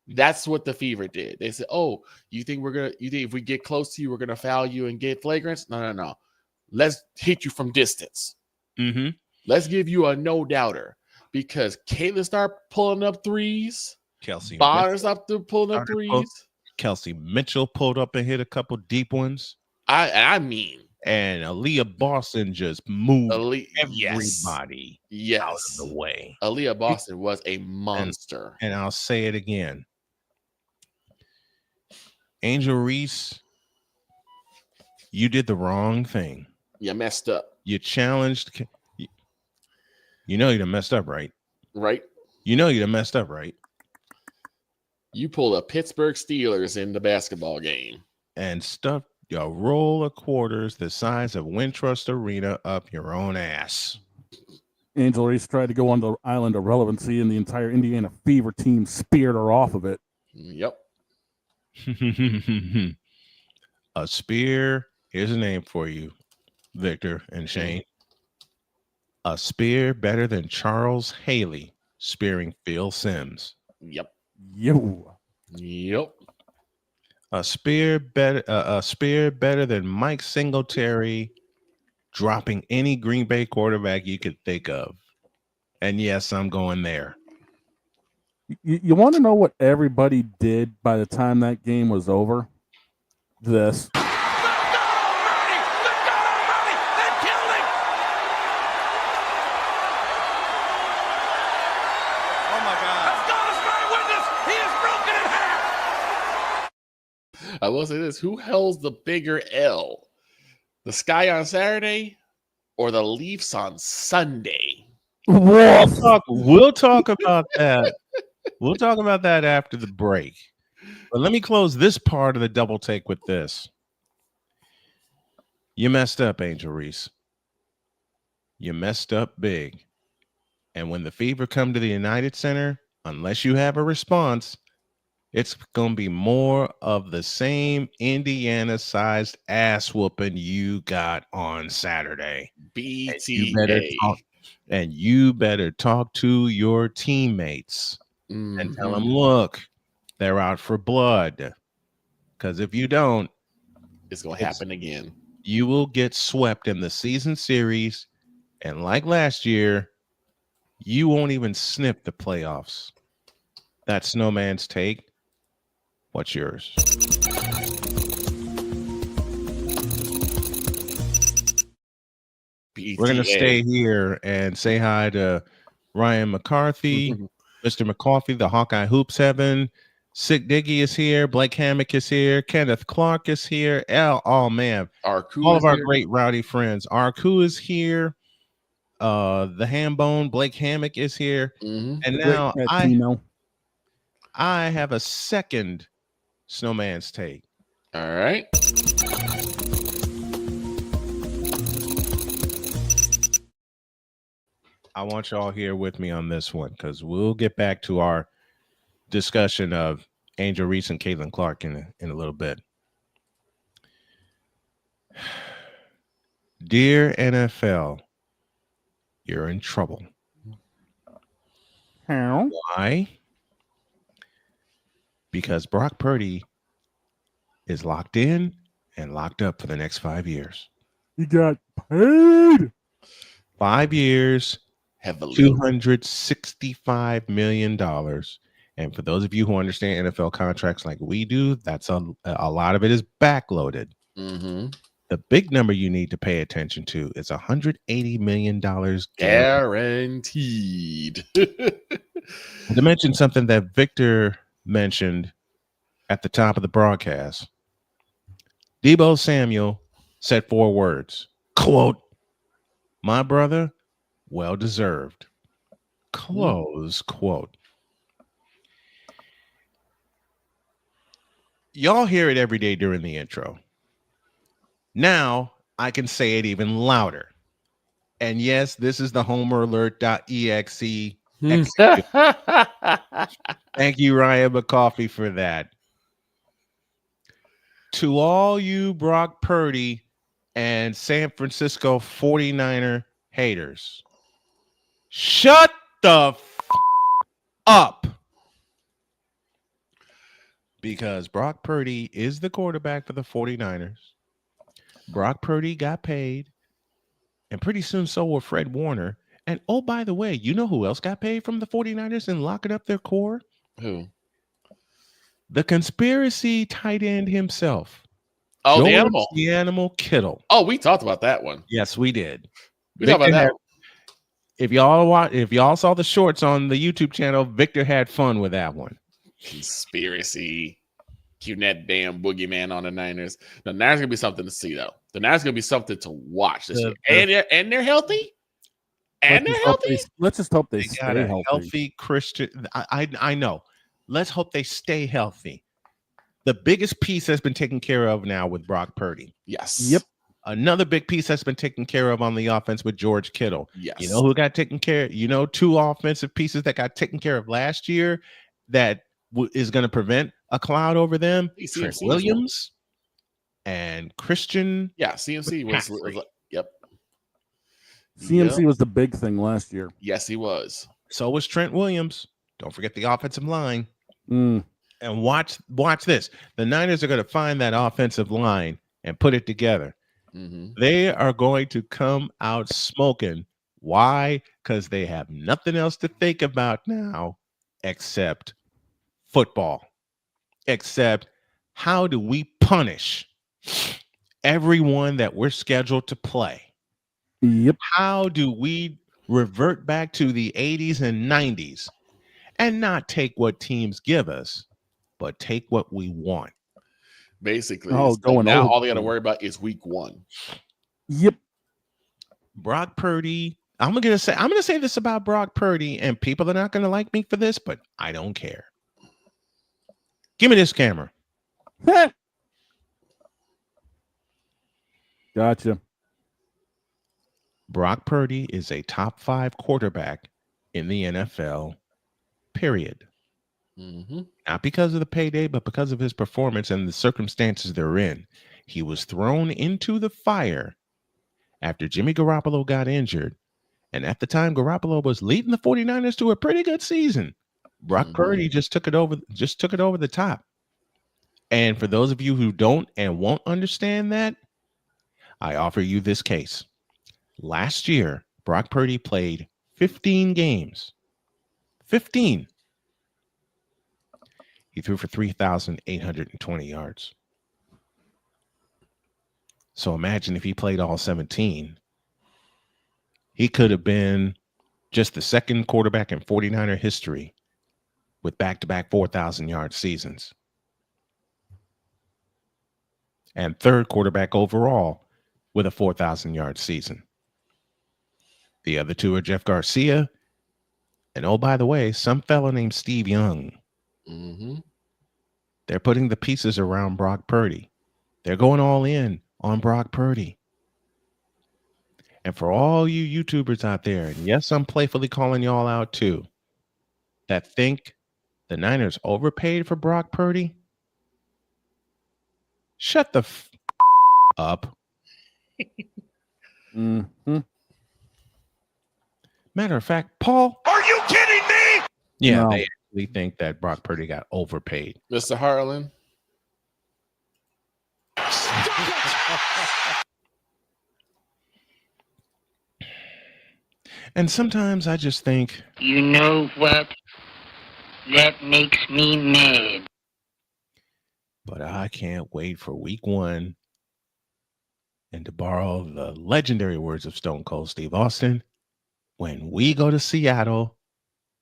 That's what the Fever did. They said, "Oh, you think if we get close to you, we're gonna foul you and get flagrants? No. Let's hit you from distance. Let's give you a no doubter." Because Caitlin started pulling up threes. Kelsey Bonner started pulling up threes. Kelsey Mitchell pulled up and hit a couple deep ones. I mean, and Aaliyah Boston just moved everybody out of the way. Aaliyah Boston was a monster. And I'll say it again. Angel Reese, you did the wrong thing. You messed up. You challenged. You know you done messed up, right? Right. You know you done messed up, right? You pulled a Pittsburgh Steelers in the basketball game. And stuffed a roll of quarters the size of Wintrust Arena up your own ass. Angel Reese tried to go on the island of relevancy, and the entire Indiana Fever team speared her off of it. Yep. A spear, here's a name for you, Victor and Shane. A spear better than Charles Haley spearing Phil Simms. Yep. Yep. A spear better than Mike Singletary dropping any Green Bay quarterback you could think of. And yes, I'm going there. You want to know what everybody did by the time that game was over? This. I will say this: who held the bigger L, the Sky on Saturday, or the Leafs on Sunday? We'll talk about that. We'll talk about that after the break. But let me close this part of the double take with this. You messed up, Angel Reese. You messed up big. And when the Fever come to the United Center, unless you have a response, it's going to be more of the same Indiana-sized ass whooping you got on Saturday. BTA. And you better talk to your teammates and tell them, look, they're out for blood. Because if you don't, it's going to happen again. You will get swept in the season series. And like last year, you won't even sniff the playoffs. That's Snowman's take. What's yours? We're going to stay here and say hi to Ryan McCarthy, Mr. McCarthy, the Hawkeye Hoops Heaven. Sick Diggy is here. Blake Hammock is here. Kenneth Clark is here. Oh man. All of our great rowdy friends. Arku is here. The Hambone, Blake Hammock is here. And now I have a second Snowman's take. All right. I want y'all here with me on this one because we'll get back to our discussion of Angel Reese and Caitlin Clark in a little bit. Dear NFL, you're in trouble. How? Why? Because Brock Purdy is locked in and locked up for the next 5 years. He got paid. 5 years, heavily, $265 million. And for those of you who understand NFL contracts like we do, that's a lot of it is backloaded. The big number you need to pay attention to is $180 million guaranteed. To mention something that Victor mentioned at the top of the broadcast, Deebo Samuel said 4 words, quote, "My brother, well deserved," close quote. Y'all hear it every day during the intro. Now I can say it even louder. And yes, this is the homeralert.exe. Thank you, Ryan McCarthy, for that. To all you Brock Purdy and San Francisco 49er haters, shut the up. Because Brock Purdy is the quarterback for the 49ers. Brock Purdy got paid. And pretty soon so will Fred Warner. And oh, by the way, you know who else got paid from the 49ers and locking up their core? Who? The conspiracy tight end himself. Oh, the George animal. The Animal Kittle. Oh, we talked about that one. Yes, we did. We talked about that one. If y'all saw the shorts on the YouTube channel, Victor had fun with that one. Conspiracy. Keeping that damn boogeyman on the Niners. The Niners gonna be something to see, though. The Niners gonna be something to watch this year. And they're healthy. And they're healthy. Let's just hope they got stay a healthy. healthy Christian. I know. Let's hope they stay healthy. The biggest piece has been taken care of now with Brock Purdy. Yes. Yep. Another big piece has been taken care of on the offense with George Kittle. Yes. You know who got taken care of? You know, 2 offensive pieces that got taken care of last year that is going to prevent a cloud over them. Trent Williams and Christian. Yeah, CMC was yep. CMC was the big thing last year. Yes, he was. So was Trent Williams. Don't forget the offensive line. Mm. And watch this. The Niners are going to find that offensive line and put it together. They are going to come out smoking. Why? Because they have nothing else to think about now except football. Except how do we punish everyone that we're scheduled to play? Yep. How do we revert back to the 80s and 90s and not take what teams give us, but take what we want? Basically, going now old all they got to worry about is week 1. Yep. Brock Purdy. I'm gonna say this about Brock Purdy, and people are not gonna like me for this, but I don't care. Give me this camera. Gotcha. Brock Purdy is a top 5 quarterback in the NFL, period. Not because of the payday, but because of his performance and the circumstances they're in. He was thrown into the fire after Jimmy Garoppolo got injured. And at the time, Garoppolo was leading the 49ers to a pretty good season. Brock Purdy just took it over the top. And for those of you who don't and won't understand that, I offer you this case. Last year, Brock Purdy played 15 games. 15. He threw for 3,820 yards. So imagine if he played all 17, he could have been just the second quarterback in 49er history with back-to-back 4,000-yard seasons. And third quarterback overall with a 4,000-yard season. The other two are Jeff Garcia and, oh, by the way, some fellow named Steve Young. Mm-hmm. They're putting the pieces around Brock Purdy. They're going all in on Brock Purdy. And for all you YouTubers out there, and yes, I'm playfully calling y'all out too, that think the Niners overpaid for Brock Purdy, shut the up. Mm-hmm. Matter of fact, Paul, are you kidding me? Yeah, No. they actually think that Brock Purdy got overpaid. Mr. Harlan. And sometimes I just think, you know what? That makes me mad. But I can't wait for week 1. And to borrow the legendary words of Stone Cold Steve Austin, when we go to Seattle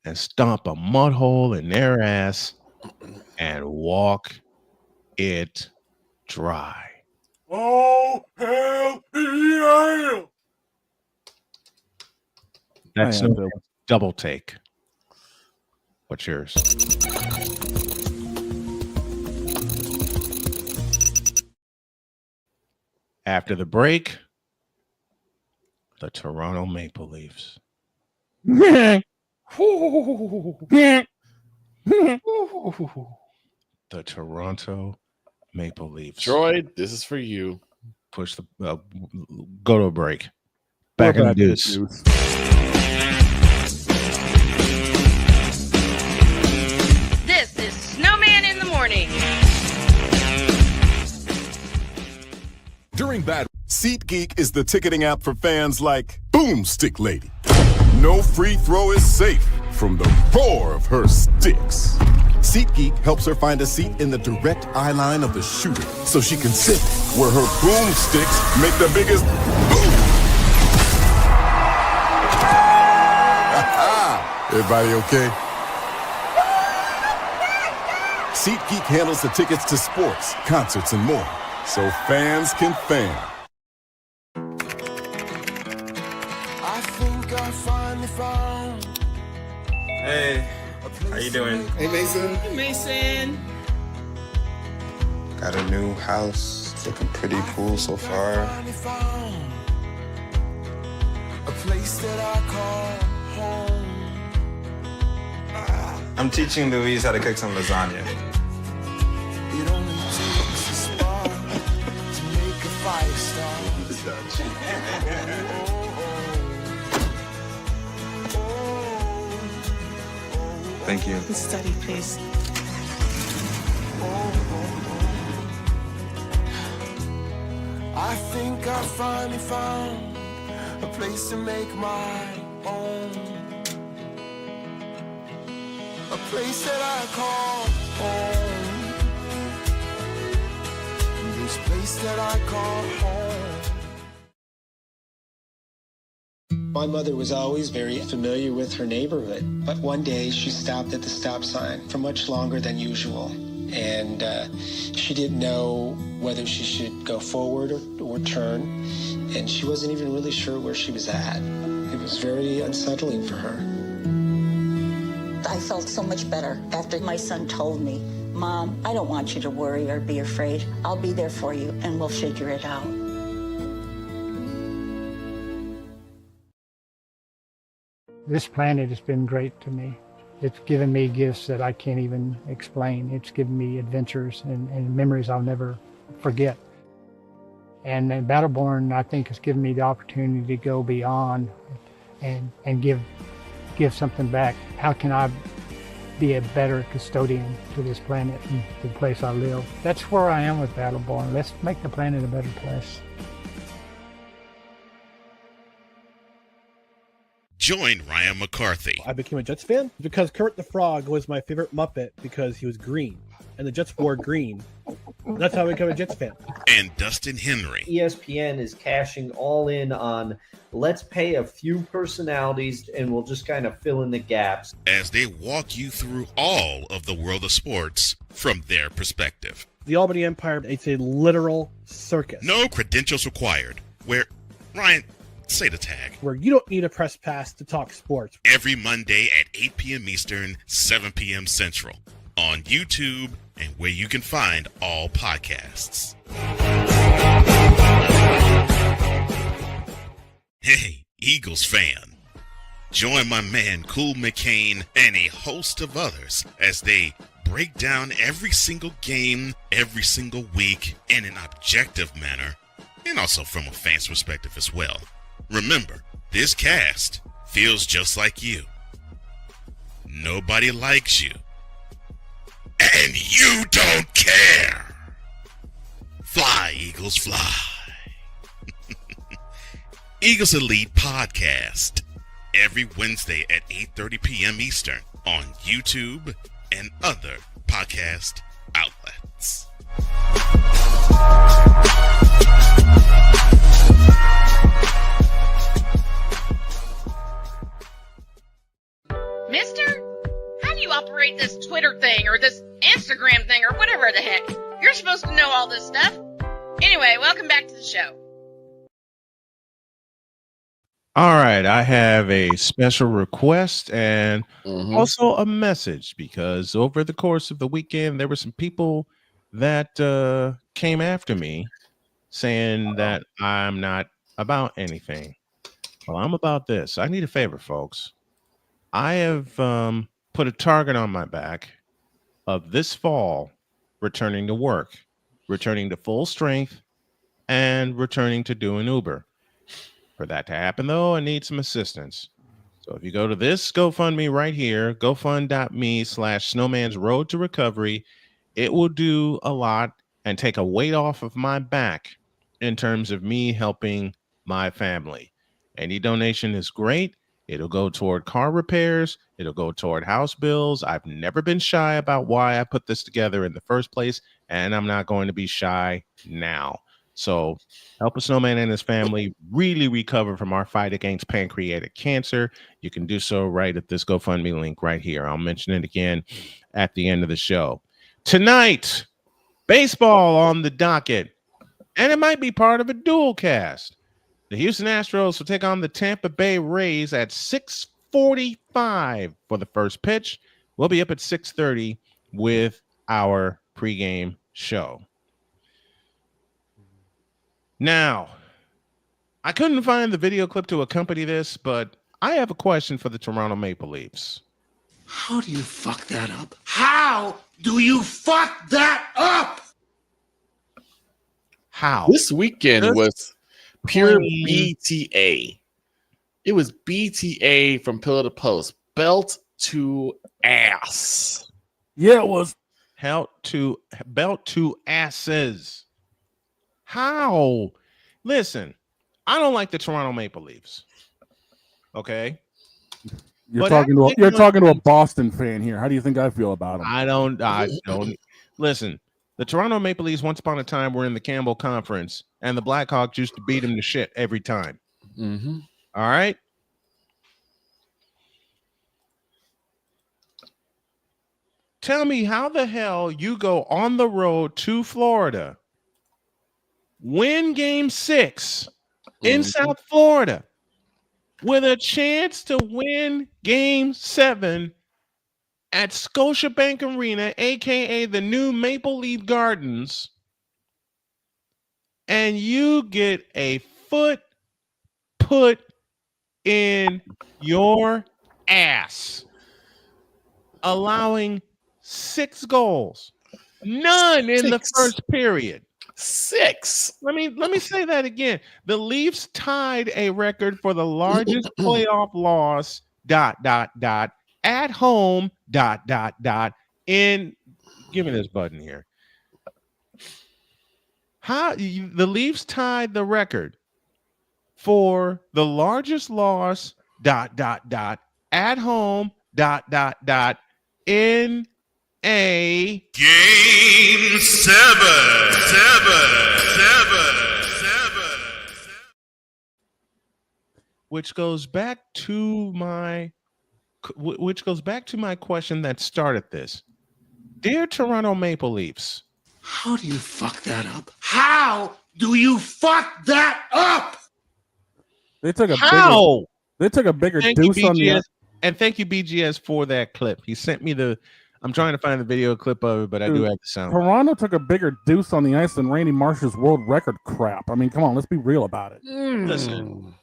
and stomp a mud hole in their ass and walk it dry. Oh, hell yeah! That's I am no double take. What's yours? After the break, the Toronto Maple Leafs. The Toronto Maple Leafs. Troy, this is for you. Push the go to a break. Back in the deuce. This is Snowman in the morning. During bad, SeatGeek is the ticketing app for fans like Boomstick Lady. No free throw is safe from the roar of her sticks. SeatGeek helps her find a seat in the direct eye line of the shooter so she can sit where her boomsticks make the biggest boom. Everybody okay? SeatGeek handles the tickets to sports, concerts, and more, so fans can fan. I think I finally found. Hey, how you doing? Hey, Mason. Hey, Mason. Got a new house. It's looking pretty cool so far. A place that I call home. I'm teaching Louise how to cook some lasagna. It only takes a spark to make a fire start. Thank you. Study, please. I think I finally found a place to make my own. A place that I call home. And this place that I call home. My mother was always very familiar with her neighborhood, but one day she stopped at the stop sign for much longer than usual. And she didn't know whether she should go forward or turn, and she wasn't even really sure where she was at. It was very unsettling for her. I felt so much better after my son told me, Mom, I don't want you to worry or be afraid. I'll be there for you, and we'll figure it out. This planet has been great to me. It's given me gifts that I can't even explain. It's given me adventures and memories I'll never forget. And Battleborn, I think, has given me the opportunity to go beyond and give something back. How can I be a better custodian to this planet and the place I live? That's where I am with Battleborn. Let's make the planet a better place. Join Ryan McCarthy. I became a Jets fan because Kermit the Frog was my favorite Muppet because he was green. and the Jets wore green. That's how I became a Jets fan. And Dustin Henry. ESPN is cashing all in on let's pay a few personalities and we'll just kind of fill in the gaps. As they walk you through all of the world of sports from their perspective. The Albany Empire, it's a literal circus. No credentials required. Where, Ryan, say the tag. Where you don't need a press pass to talk sports. Every Monday at 8 p.m. Eastern, 7 p.m. Central. On YouTube and where you can find all podcasts. Hey, Eagles fan. Join my man Cool McCain and a host of others as they break down every single game, every single week in an objective manner, and also from a fan's perspective as well. Remember, this cast feels just like you. Nobody likes you. And you don't care. Fly, Eagles, fly. Eagles Elite Podcast. Every Wednesday at 8:30 p.m. Eastern on YouTube and other podcast outlets. Mister, how do you operate this Twitter thing or this Instagram thing or whatever the heck? You're supposed to know all this stuff. Anyway, welcome back to the show. All right, I have a special request and also a message because over the course of the weekend, there were some people that came after me saying that I'm not about anything. Well, I'm about this. I need a favor, folks. I have put a target on my back of this fall returning to work, returning to full strength, and returning to doing Uber. For that to happen, though, I need some assistance. So if you go to this GoFundMe right here, gofund.me/Snowman's Road to Recovery, it will do a lot and take a weight off of my back in terms of me helping my family. Any donation is great. It'll go toward car repairs. It'll go toward house bills. I've never been shy about why I put this together in the first place, and I'm not going to be shy now. So help a snowman and his family really recover from our fight against pancreatic cancer. You can do so right at this GoFundMe link right here. I'll mention it again at the end of the show. Tonight, baseball on the docket, and it might be part of a dual cast. The Houston Astros will take on the Tampa Bay Rays at 6:45 for the first pitch. We'll be up at 6:30 with our pregame show. Now, I couldn't find the video clip to accompany this, but I have a question for the Toronto Maple Leafs. How do you fuck that up? How do you fuck that up? How? This weekend was pure BTA. It was BTA from pillar to post, belt to ass. Yeah, it was belt to asses. How? Listen, I don't like the Toronto Maple Leafs. Okay. You're talking to a Boston fan here. How do you think I feel about them? I don't listen. The Toronto Maple Leafs once upon a time were in the Campbell Conference, and the Blackhawks used to beat them to shit every time. Mm-hmm. All right. Tell me how the hell you go on the road to Florida, win game 6 in South Florida with a chance to win game 7 at Scotiabank Arena, aka the new Maple Leaf Gardens, and you get a foot put in your ass, allowing 6 goals, none in the first period. 6. Let me say that again. The Leafs tied a record for the largest playoff loss. ... At home. ... In give me this button here. How the Leafs tied the record for the largest loss. ... At home. ... In a Game 7. which goes back to my question that started this. Dear Toronto Maple Leafs, How do you fuck that up? How do you fuck that up? They took a how? bigger Thank you, deuce on the. BGS, and thank you, BGS, for that clip. He sent me the. I'm trying to find the video clip of it, but I do have the sound. Toronto took a bigger deuce on the ice than Randy Marsh's world record crap. I mean, come on, let's be real about it. Listen,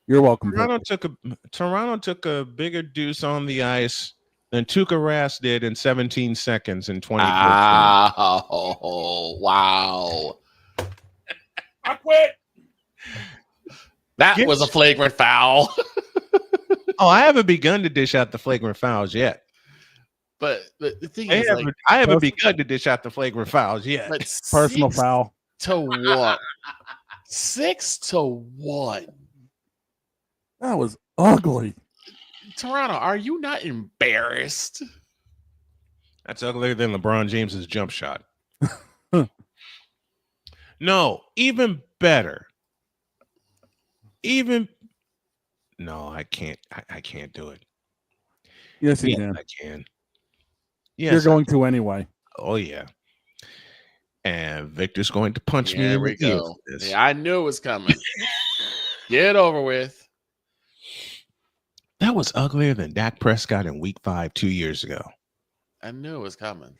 You're welcome. Toronto took a bigger deuce on the ice than Tuukka Rask did in 17 seconds in 2014. Oh, wow. I quit. That was a flagrant foul. Oh, I haven't begun to dish out the flagrant fouls yet. But the thing is, I haven't begun to dish out the flagrant fouls yet. Personal foul. 6-1. 6-1. That was ugly. Toronto, are you not embarrassed? That's uglier than LeBron James's jump shot. No, even better. No, I can't. I can't do it. Yes, you can. I can. Yes, You're going to anyway. Oh yeah. And Victor's going to punch me. There we go. Yeah, I knew it was coming. Get over with. That was uglier than Dak Prescott in Week 5 2 years ago. I knew it was coming.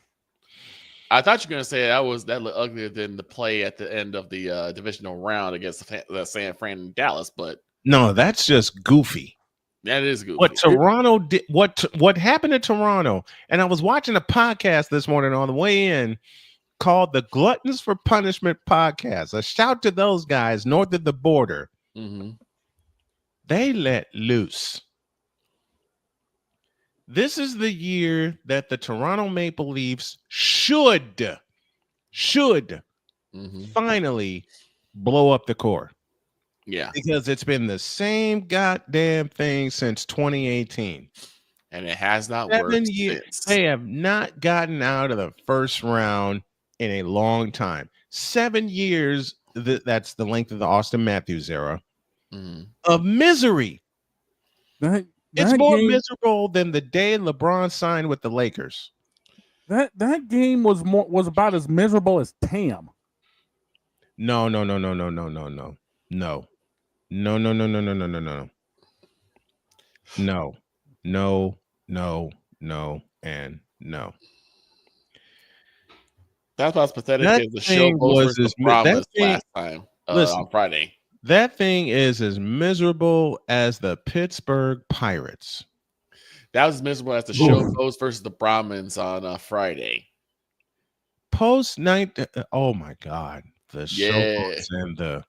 I thought you were going to say that looked uglier than the play at the end of the divisional round against the San Fran and Dallas, but no, that's just goofy. That is goofy. What Toronto did, what happened to Toronto? And I was watching a podcast this morning on the way in called the Gluttons for Punishment podcast. A shout to those guys north of the border. Mm-hmm. They let loose. This is the year that the Toronto Maple Leafs should finally blow up the core. Yeah. Because it's been the same goddamn thing since 2018. And it has not 7 worked years. since. They have not gotten out of the first round in a long time. 7 years, that's the length of the Austin Matthews era, of misery. It's more miserable than the day LeBron signed with the Lakers. That game was about as miserable as Tam. No, and no. That's about as pathetic as the show goes versus the Promise last time on Friday. That thing is as miserable as the Pittsburgh Pirates. That was as miserable as the show goes versus the Brahmins on Friday. Post night. Oh my God. The Showboats and the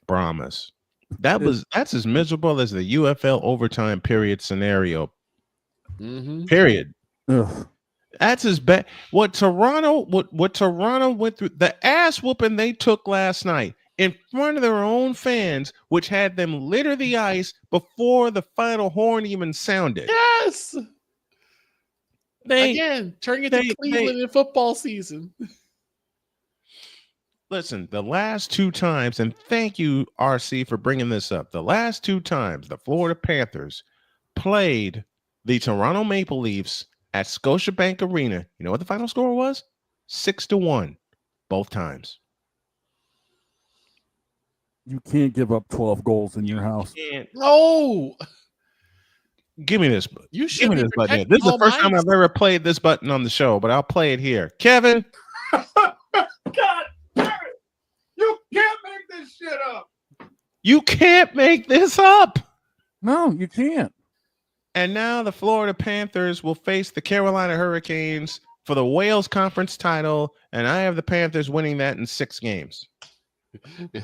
Brahmas. That's as miserable as the UFL overtime period scenario. Period. Ugh. That's as bad. What Toronto went through, the ass whooping they took last night in front of their own fans, which had them litter the ice before the final horn even sounded. Yes. Again, turning it to Cleveland in football season. Listen, the last 2 times, and thank you, RC, for bringing this up. The last 2 times the Florida Panthers played the Toronto Maple Leafs at Scotiabank Arena, you know what the final score was? 6-1, both times. You can't give up 12 goals in your house. No. Give me this. You should give me this button. Here. This is the first time I've ever played this button on the show, but I'll play it here. Kevin. God damn it. You can't make this shit up. You can't make this up. No, you can't. And now the Florida Panthers will face the Carolina Hurricanes for the Wales Conference title, and I have the Panthers winning that in 6 games.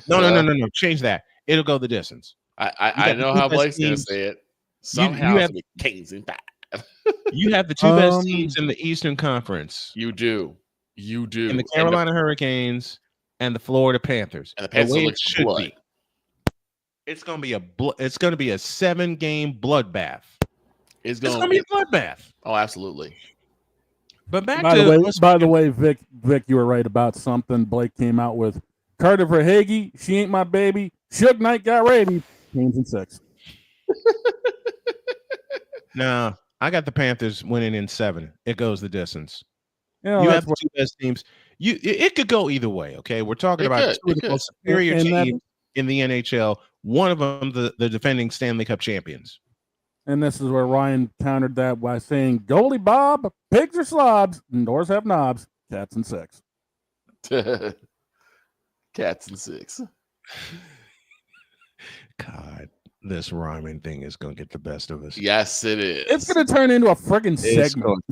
No. Change that. It'll go the distance. I know how Blake's going to say it. Somehow it's the Kings in that. You have the 2 best teams in the Eastern Conference. You do. In the Carolina Hurricanes and the Florida Panthers. And the Panthers should be. It's going to be a 7-game bloodbath. It's going to be a bloodbath. Oh, absolutely. But back By to the way, Vic, you were right about something. Blake came out with Carter Verhaeghe. She ain't my baby. Suge Knight got ready. Games in 6. No, I got the Panthers winning in 7. It goes the distance. You You know, have the two best teams. It could go either way. Okay, we're talking about two of the most superior teams in the NHL. One of them, the defending Stanley Cup champions. And this is where Ryan countered that by saying, "Goalie Bob, pigs are slobs, and doors have knobs. Cats in 6." Cats in 6. God, this rhyming thing is going to get the best of us. Yes, it is. It's going to turn into a friggin' segment.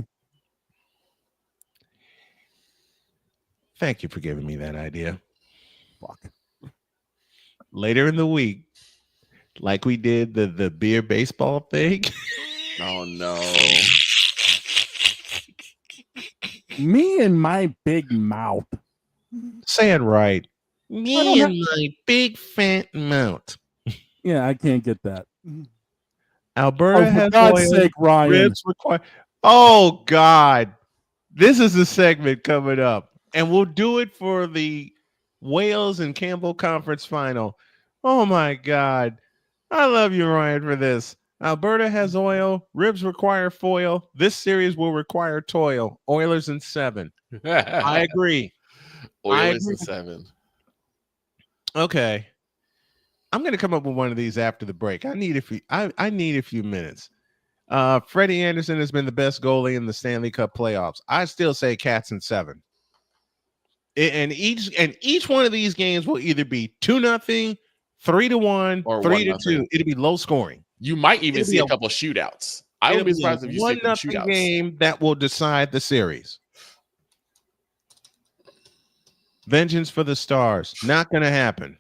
Thank you for giving me that idea. Fuck. Later in the week, like we did the beer baseball thing. Oh no. Me and my big mouth. Say it right. Me and my big fat mouth. Yeah, I can't get that. Alberta for has God's oil, sake, Ryan. ribs required. Oh God. This is the segment coming up. And we'll do it for the Wales and Campbell Conference final. Oh my God. I love you, Ryan, for this. Alberta has oil. Ribs require foil. This series will require toil. Oilers in 7. I agree. Oilers in 7. Okay. I'm going to come up with one of these after the break. I need a few minutes. Freddie Anderson has been the best goalie in the Stanley Cup playoffs. I still say Cats in 7. And each one of these games will either be 2-0, 3-1, or 3-2. It'll be low scoring. You might even see a couple shootouts. I would be surprised if you see a 1-0 shootouts. game that will decide the series. Vengeance for the Stars. Not going to happen.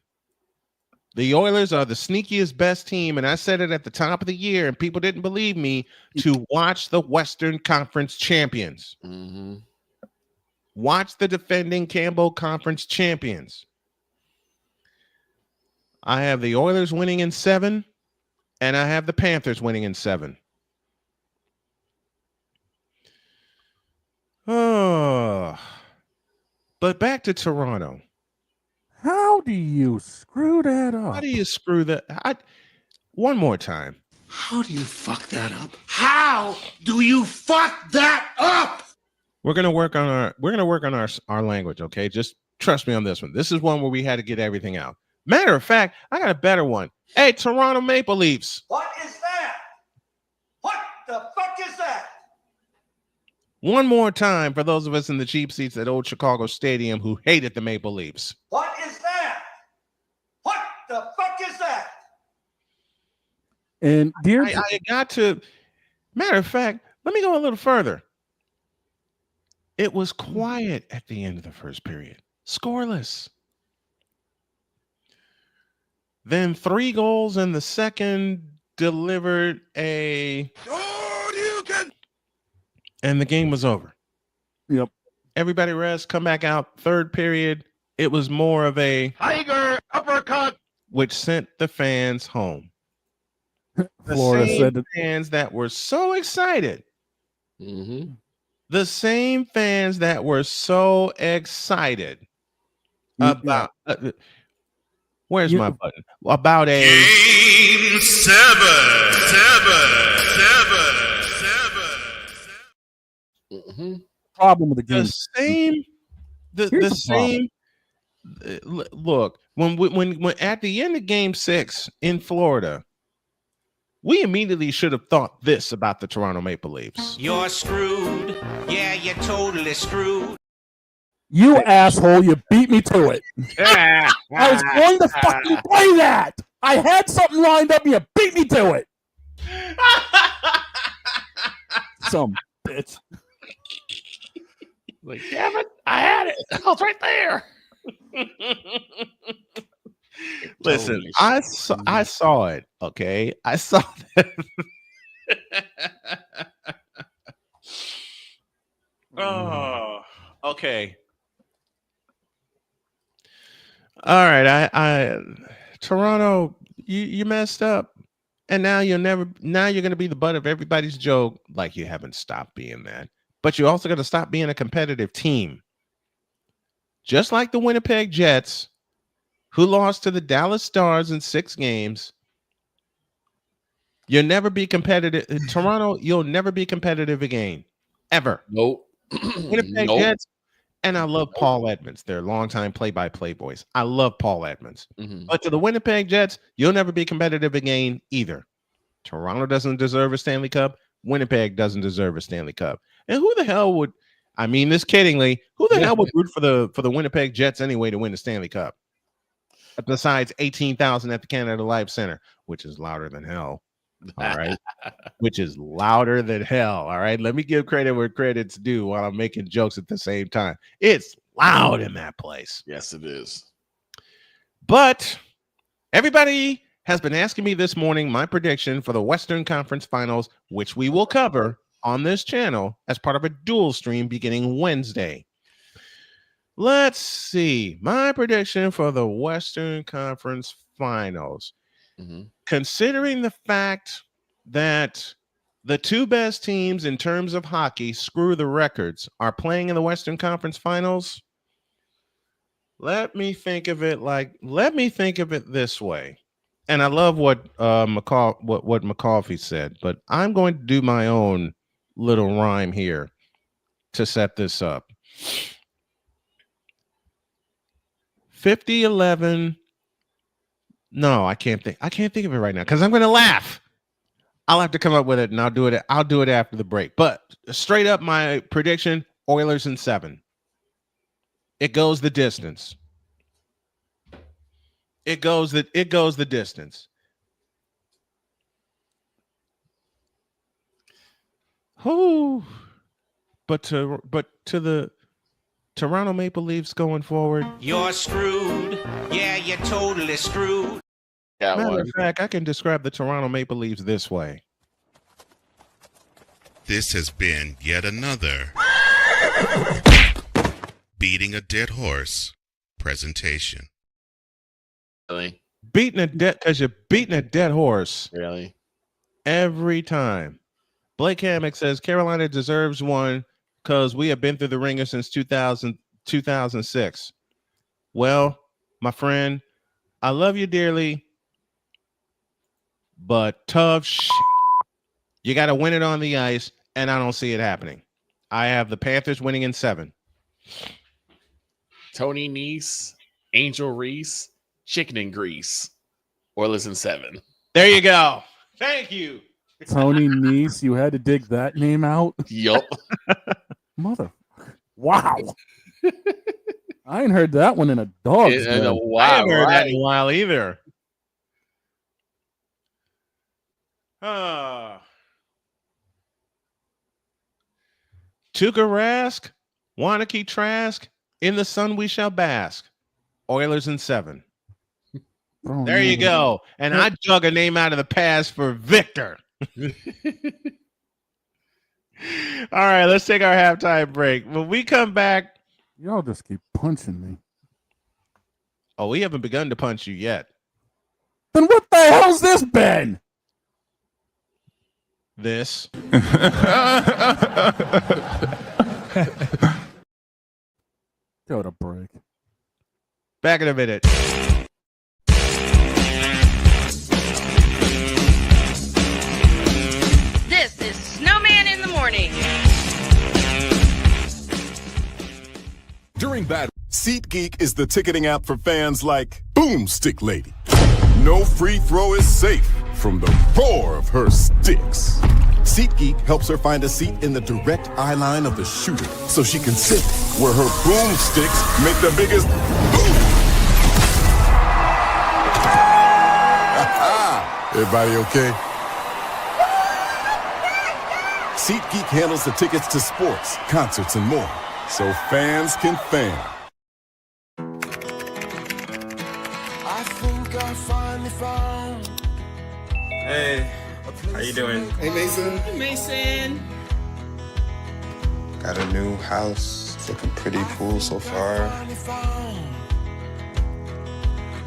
The Oilers are the sneakiest, best team, and I said it at the top of the year, and people didn't believe me, to watch the Western Conference champions. Mm-hmm. Watch the defending Campbell Conference champions. I have the Oilers winning in 7, and I have the Panthers winning in 7. Oh, but back to Toronto. How do you screw that up? How do you screw that? One more time. How do you fuck that up? How do you fuck that up? We're gonna work on our language, okay? Just trust me on this one. This is one where we had to get everything out. Matter of fact, I got a better one. Hey, Toronto Maple Leafs. What is that? What the fuck is that? One more time for those of us in the cheap seats at Old Chicago Stadium who hated the Maple Leafs. What is that? What the fuck is that? And dear, I got to. Matter of fact, let me go a little further. It was quiet at the end of the first period, scoreless. Then 3 goals in the second delivered a. And the game was over. Yep. Everybody rest, come back out. Third period, it was more of a Tiger uppercut, which sent the fans home. Florida said that fans that were so excited. Mm-hmm. The same fans that were so excited about where's my button? About a Game 7. Mm-hmm. problem with the game. the same. Look, when at the end of Game 6 in Florida, we immediately should have thought this about the Toronto Maple Leafs. You're screwed. Yeah, you're totally screwed. You asshole, you beat me to it. I was going to fucking play that. I had something lined up and you beat me to it. Some bitch. Like, damn it, I had it. I was right there. Listen, I saw it. Okay, I saw that. Oh, okay. All right, I Toronto, you messed up, and now you're going to be the butt of everybody's joke. Like you haven't stopped being that. but you also got to stop being a competitive team. Just like the Winnipeg Jets, who lost to the Dallas Stars in 6 games. You'll never be competitive. In Toronto, you'll never be competitive again. Ever. Nope. Winnipeg Jets. And I love Paul Edmonds, their longtime play-by-play voice. I love Paul Edmonds. But to the Winnipeg Jets, you'll never be competitive again either. Toronto doesn't deserve a Stanley Cup. Winnipeg doesn't deserve a Stanley Cup. And who the hell would, I mean this kiddingly, who the hell would root for the Winnipeg Jets anyway to win the Stanley Cup? Besides 18,000 at the Canada Life Center, which is louder than hell. All right. Which is louder than hell. All right. Let me give credit where credit's due while I'm making jokes at the same time. It's loud in that place. Yes, it is. But everybody has been asking me this morning my prediction for the Western Conference Finals, which we will cover on this channel as part of a dual stream beginning Wednesday. Let's see. My prediction for the Western Conference Finals. Considering the fact that the 2 best teams in terms of hockey, screw the records, are playing in the Western Conference Finals, let me think of it this way. And I love what McCarthy said, but I'm going to do my own little rhyme here to set this up. 50-11. No, I can't think of it right now because I'm going to laugh. I'll have to come up with it and I'll do it after the break. But straight up, my prediction: Oilers in 7. It goes the distance. It goes the distance. Who? But to the Toronto Maple Leafs going forward. You're screwed. Yeah, you're totally screwed. Matter of fact, I can describe the Toronto Maple Leafs this way. This has been yet another Beating a Dead Horse presentation. Really? Because you're beating a dead horse. Really? Every time. Blake Hammock says Carolina deserves one because we have been through the ringer since 2006. Well, my friend, I love you dearly, but tough shit. You got to win it on the ice, and I don't see it happening. I have the Panthers winning in 7. Tony Nese, Angel Reese, Chicken and Grease, Oilers in 7. There you go. Thank you. Tony Nese, you had to dig that name out? Yup. Mother. Wow. I ain't heard that one in a dog's I haven't heard that in a while either. Tuukka Rask, Wanaki Trask, in the sun we shall bask. Oilers in 7. Oh, there you go. And I dug a name out of the past for Victor. All right, let's take our halftime break. When we come back, y'all just keep punching me. Oh, we haven't begun to punch you yet. Then what the hell's this been? This. Go to break. Back in a minute. This is Snowman in the morning. During bad, SeatGeek is the ticketing app for fans like Boomstick Lady. No free throw is safe from the roar of her sticks. SeatGeek helps her find a seat in the direct eye line of the shooter so she can sit where her boomsticks make the biggest boom. Everybody okay? SeatGeek handles the tickets to sports, concerts, and more, so fans can fan. I think I finally found. Hey, how you doing? Hey, Mason. Hey, Mason. Got a new house. It's looking pretty cool so far.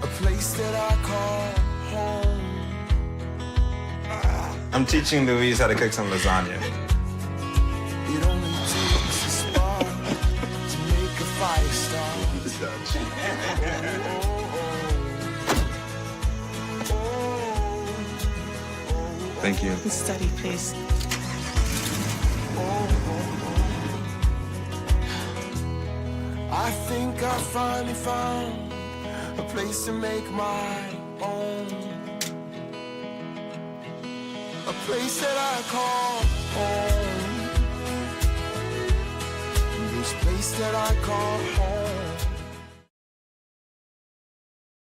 A place that I call home. I'm teaching Louise how to cook some lasagna. It only takes such. Thank you. Steady, please. I think I finally found a place to make my own. A place that I call home. This place that I call home.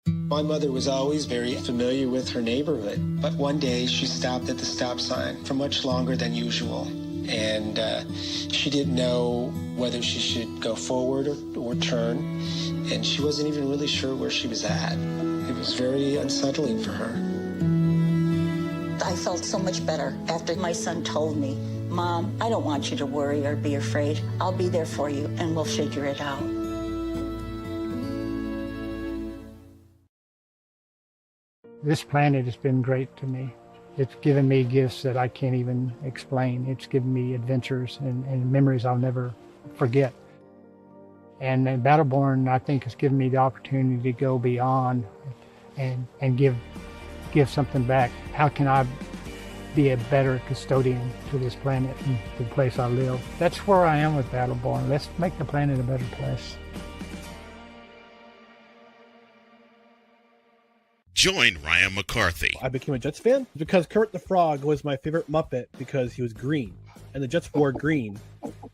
My mother was always very familiar with her neighborhood, but one day she stopped at the stop sign for much longer than usual. And she didn't know whether she should go forward or turn, and she wasn't even really sure where she was at. It was very unsettling for her. I felt so much better after my son told me, Mom, I don't want you to worry or be afraid. I'll be there for you, and we'll figure it out. This planet has been great to me. It's given me gifts that I can't even explain. It's given me adventures and memories I'll never forget. And Battleborn, I think, has given me the opportunity to go beyond and give something back. How can I be a better custodian to this planet and the place I live? That's where I am with Battleborn. Let's make the planet a better place. Join Ryan McCarthy. I became a Jets fan because Kermit the Frog was my favorite Muppet because he was green, and the Jets wore green.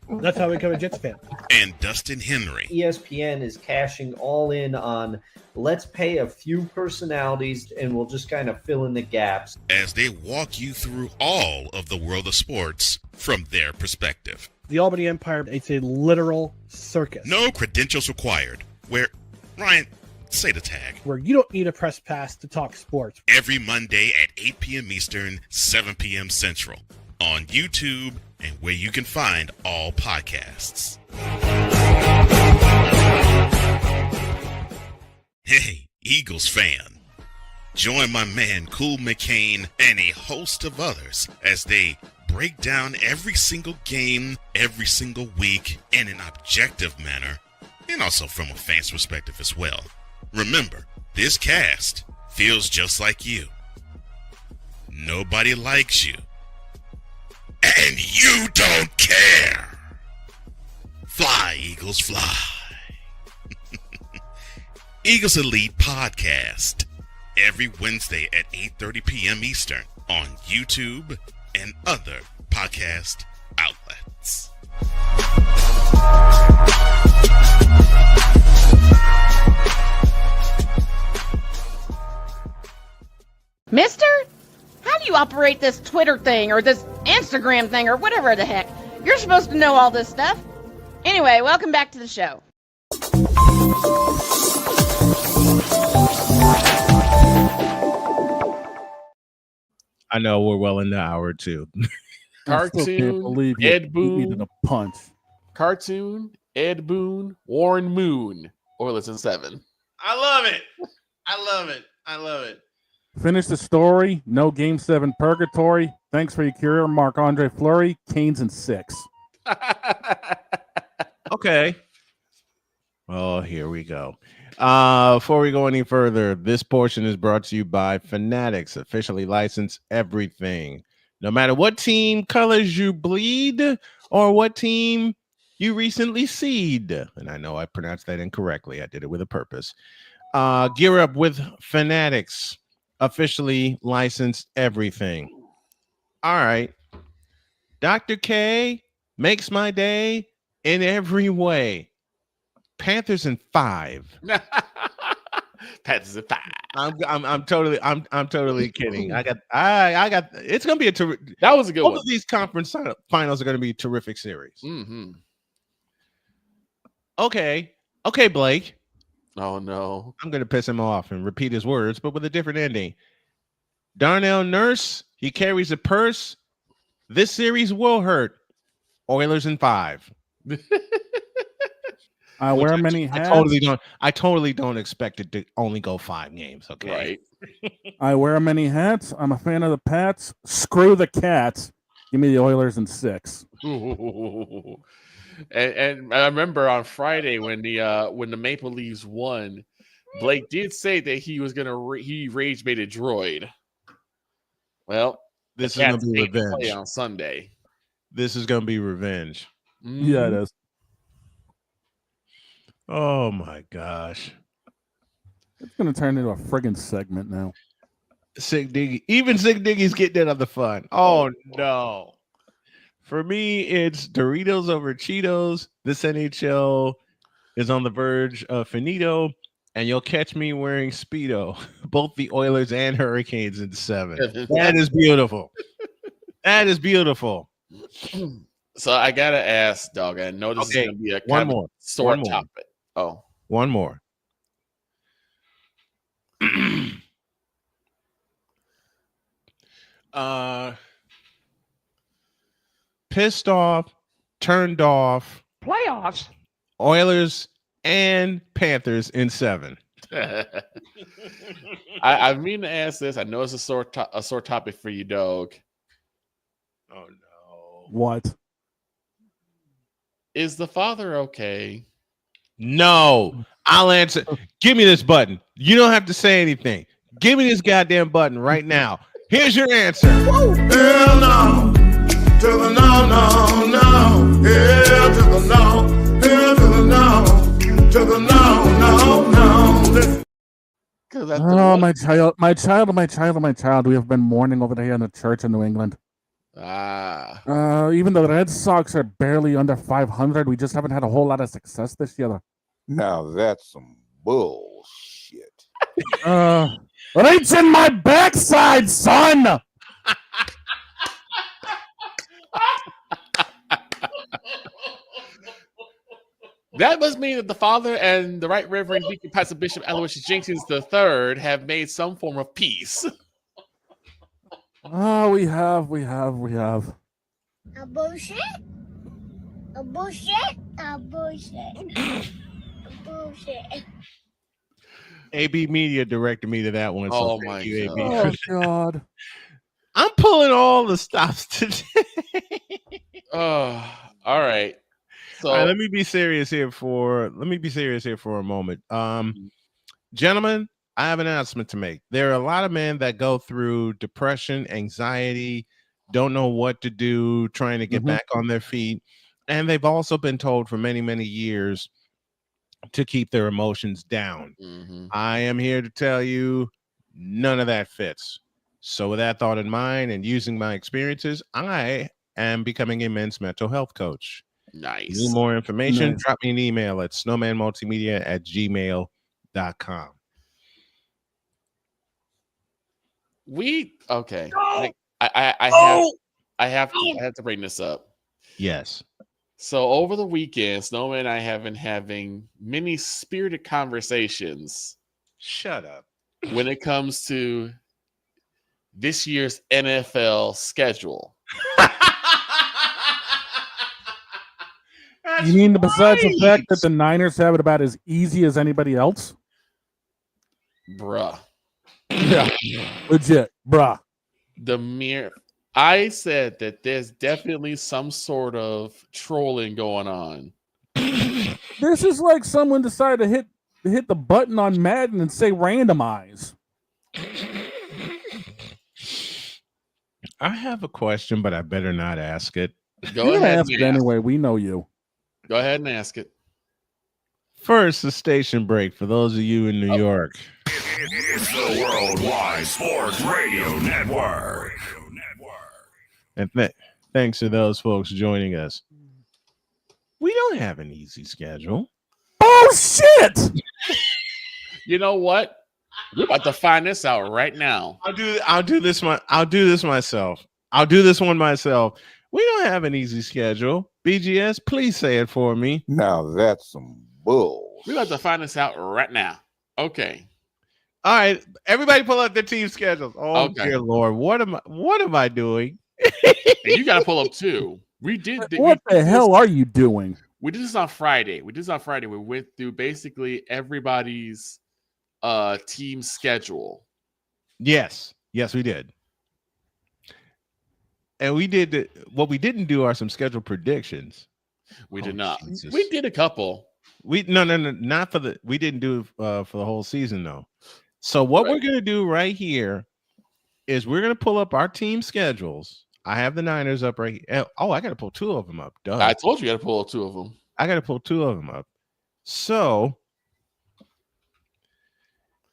That's how I became a Jets fan. And Dustin Henry. ESPN is cashing all in on let's pay a few personalities and we'll just kind of fill in the gaps. As they walk you through all of the world of sports from their perspective. The Albany Empire, it's a literal circus. No credentials required. Where, Ryan, say the tag. Where you don't need a press pass to talk sports. Every Monday at 8 p.m. Eastern, 7 p.m. Central. On YouTube and where you can find all podcasts. Hey, Eagles fan. Join my man Cool McCain and a host of others as they break down every single game, every single week in an objective manner, and also from a fan's perspective as well. Remember, this cast feels just like you. Nobody likes you. And you don't care. Fly, Eagles, fly. Eagles Elite Podcast. Every Wednesday at 8:30 p.m. Eastern on YouTube and other podcast outlets. Mister? How do you operate this Twitter thing or this Instagram thing or whatever the heck? You're supposed to know all this stuff. Anyway, welcome back to the show. I know we're well into hour two. Cartoon, Ed Boon, a punch. Cartoon, Ed Boon, Warren Moon, Oilers in 7. I love it. I love it. I love it. Finish the story. No Game 7 purgatory. Thanks for your career, Marc-Andre Fleury. Canes in 6. Okay. Well, here we go. Before we go any further, this portion is brought to you by Fanatics, officially licensed everything. No matter what team colors you bleed or what team you recently seed. And I know I pronounced that incorrectly. I did it with a purpose. Gear up with Fanatics, officially licensed everything. All right. Dr. K makes my day in every way. Panthers in 5. Panthers in 5. I'm totally kidding. I got. It's gonna be a that was a good both one. of these conference finals are gonna be terrific series. Mm-hmm. Okay, Blake. Oh no, I'm gonna piss him off and repeat his words, but with a different ending. Darnell Nurse, he carries a purse. This series will hurt. Oilers in 5. I wear many hats. I totally don't expect it to only go 5 games. Okay. Right. I wear many hats. I'm a fan of the Pats. Screw the Cats. Give me the Oilers in 6. Ooh. And I remember on Friday when the Maple Leafs won, Blake did say that he was gonna he rage bait a droid. Well, This the is gonna Cats be came to play revenge. on Sunday. This is gonna be revenge. Yeah, it is. Oh my gosh. It's gonna turn into a friggin' segment now. Sick Diggy. Even Sick Diggy's getting that other fun. Oh no. For me, it's Doritos over Cheetos. This NHL is on the verge of finito, and you'll catch me wearing Speedo. Both the Oilers and Hurricanes in 7. That is beautiful. That is beautiful. So I gotta ask, dog. I know this is gonna be a kind of sore topic. Oh, one more. Pissed off, turned off. Playoffs. Oilers and Panthers in 7. I mean to ask this. I know it's a sore topic for you, dog. Oh no! What? Is the father okay? No, I'll answer. Give me this button. You don't have to say anything. Give me this goddamn button right now. Here's your answer. Hell no. To the no, no, no. Hell to the no. Hell to the no. To the no, no, no. Oh, my child. We have been mourning over here in the church in New England. Even though the Red Sox are barely under 500, we just haven't had a whole lot of success this year. Now that's some bullshit. Reach in my backside, son! That must mean that the father and the Right Reverend Deacon Pastor Bishop Aloysius Jenkins III have made some form of peace. Oh, we have. A bullshit? A bullshit? A bullshit. A bullshit. AB Media directed me to that one. So thank you, AB. Oh, God. I'm pulling all the stops today. Oh, all right. So all right, let me be serious here for a moment. Gentlemen, I have an announcement to make. There are a lot of men that go through depression, anxiety, don't know what to do, trying to get back on their feet. And they've also been told for many, many years to keep their emotions down. I am here to tell you none of that fits. So with that thought in mind and using my experiences, I am becoming a men's mental health coach. Nice. Need more information? Nice. Drop me an email at snowmanmultimedia@gmail.com. Okay. I have to bring this up. Yes. So over the weekend, Snowman and I have been having many spirited conversations. Shut up. When it comes to this year's NFL schedule. You mean besides the fact that the Niners have it about as easy as anybody else? Bruh. Yeah. Legit. Bruh. I said that there's definitely some sort of trolling going on. This is like someone decided to hit the button on Madden and say randomize. I have a question, but I better not ask it. Go ahead. Ask it anyway. We know you. Go ahead and ask it. First, the station break for those of you in New York. It's the Worldwide Sports Radio Network. And thanks to those folks joining us. We don't have an easy schedule. Oh, shit! You know what? We're about to find this out right now. I'll do this myself. I'll do this one myself. We don't have an easy schedule. BGS, please say it for me. Now that's some bull. We're about to find this out right now. Okay. All right, everybody pull up their team schedules. Oh, Okay. dear Lord, what am I doing? You got to pull up too. What the hell are you doing? We did this on Friday. We went through basically everybody's team schedule. Yes, we did. And we did what we didn't do are some scheduled predictions. We did not. Jesus. We did a couple. No, not for the. We didn't do for the whole season though. So what we're gonna do right here is we're gonna pull up our team schedules. I have the Niners up right here. Oh, I gotta pull two of them up. Duh. I told you got to pull two of them. I gotta pull two of them up. So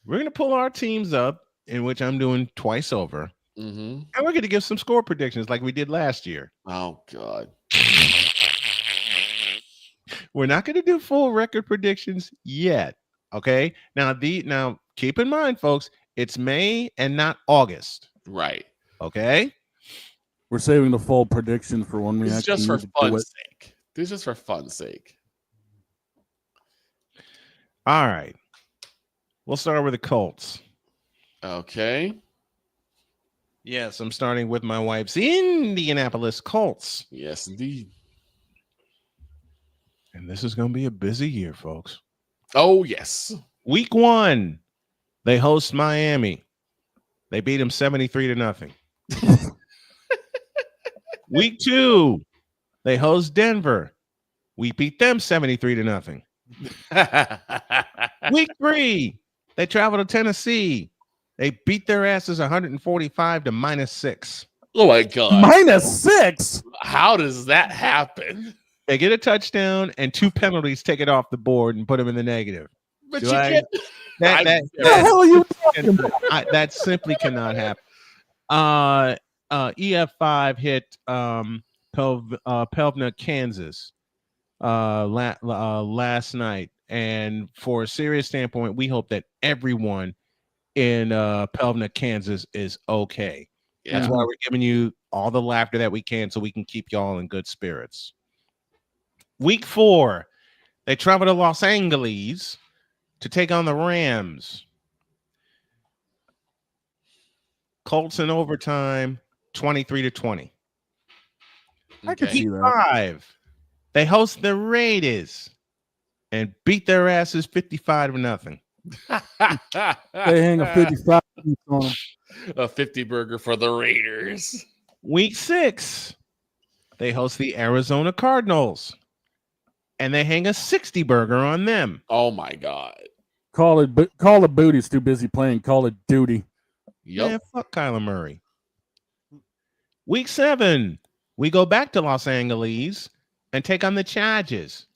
we're gonna pull our teams up, in which I'm doing twice over, and we're gonna give some score predictions like we did last year. Oh God. We're not going to do full record predictions yet. Okay. Now keep in mind, folks, it's May and not August. Right. Okay. We're saving the full prediction for when we This is actually just for need to do fun's it. sake. This is just for fun's sake. All right. We'll start with the Colts. Okay. Yes, I'm starting with my wife's Indianapolis Colts. Yes, indeed. And this is going to be a busy year, folks. Oh, yes. Week 1, they host Miami. They beat them 73-0. Week 2, they host Denver. We beat them 73-0. Week 3, they travel to Tennessee. They beat their asses 145 to -6. Oh my God. -6? How does that happen? They get a touchdown and 2 penalties, take it off the board and put them in the negative. But Do you I- can't. That What the hell are you talking about? that simply cannot happen. EF5 hit Pelvna, Kansas last night. And for a serious standpoint, we hope that everyone in Pelvna, Kansas is okay. Yeah. That's why we're giving you all the laughter that we can so we can keep y'all in good spirits. Week 4, they travel to Los Angeles to take on the Rams. Colts in overtime, 23-20. I could see Week that. 5, they host the Raiders and beat their asses 55-0. They hang a 55 piece on them. A 50 burger for the Raiders. Week 6, they host the Arizona Cardinals and they hang a 60 burger on them. Oh my God. Call of Booty's too busy playing Call of Duty. Yep. Man, fuck Kyler Murray. Week 7, we go back to Los Angeles and take on the Chargers.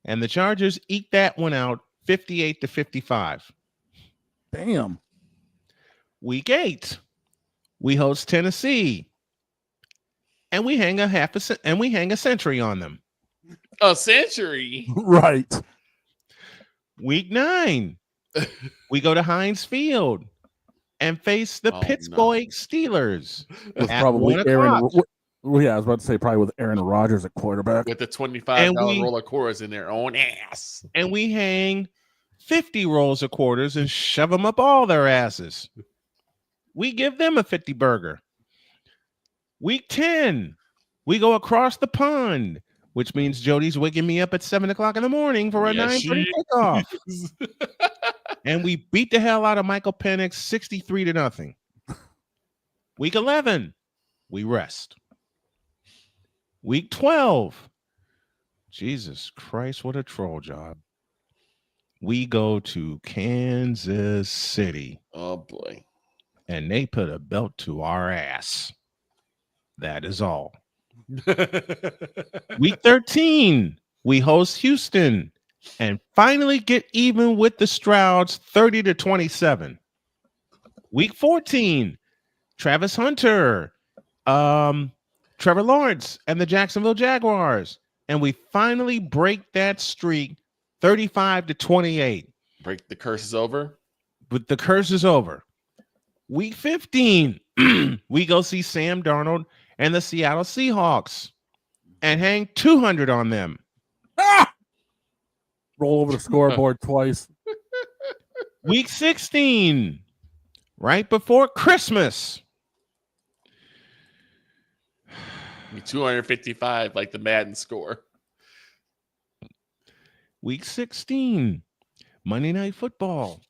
And the Chargers eke that one out 58-55. Damn. Week 8, we host Tennessee. And we hang a century on them. A century. Right. Week 9, we go to Heinz Field and face the Pittsburgh Steelers. With at probably 1 Aaron. o'clock. Well, yeah, I was about to say probably with Aaron Rodgers at quarterback. With the $25 And we- roll of quarters in their own ass. And we hang 50 rolls of quarters and shove them up all their asses. We give them a 50 burger. Week 10, we go across the pond, which means Jody's waking me up at 7 o'clock in the morning for a Yes, 9:30 she kickoff. is. And we beat the hell out of Michael Penix 63-0. Week 11, we rest. Week 12, Jesus Christ, what a troll job. We go to Kansas City. Oh boy. And they put a belt to our ass. That is all. Week 13, we host Houston and finally get even with the Strouds 30-27. Week 14, Travis Hunter, Trevor Lawrence, and the Jacksonville Jaguars. And we finally break that streak 35-28. Break the curse is over. But the curse is over. Week 15, we go see Sam Darnold and the Seattle Seahawks and hang 200 on them. Roll over the scoreboard twice. Week 16, right before Christmas. 255, like the Madden score. Week 16, Monday Night Football.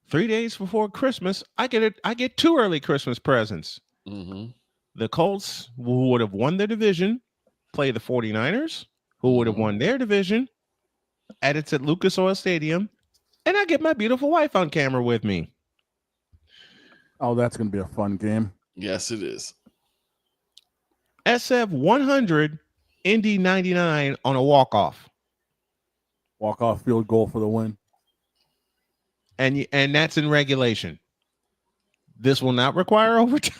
3 days before Christmas, I get 2 early Christmas presents. Mm-hmm. The Colts, who would have won their division, play the 49ers, who would have won their division, and it's at Lucas Oil Stadium, and I get my beautiful wife on camera with me. Oh, that's going to be a fun game. Yes, it is. SF 100, Indy 99 on a walk-off. Walk-off field goal for the win. And that's in regulation. This will not require overtime.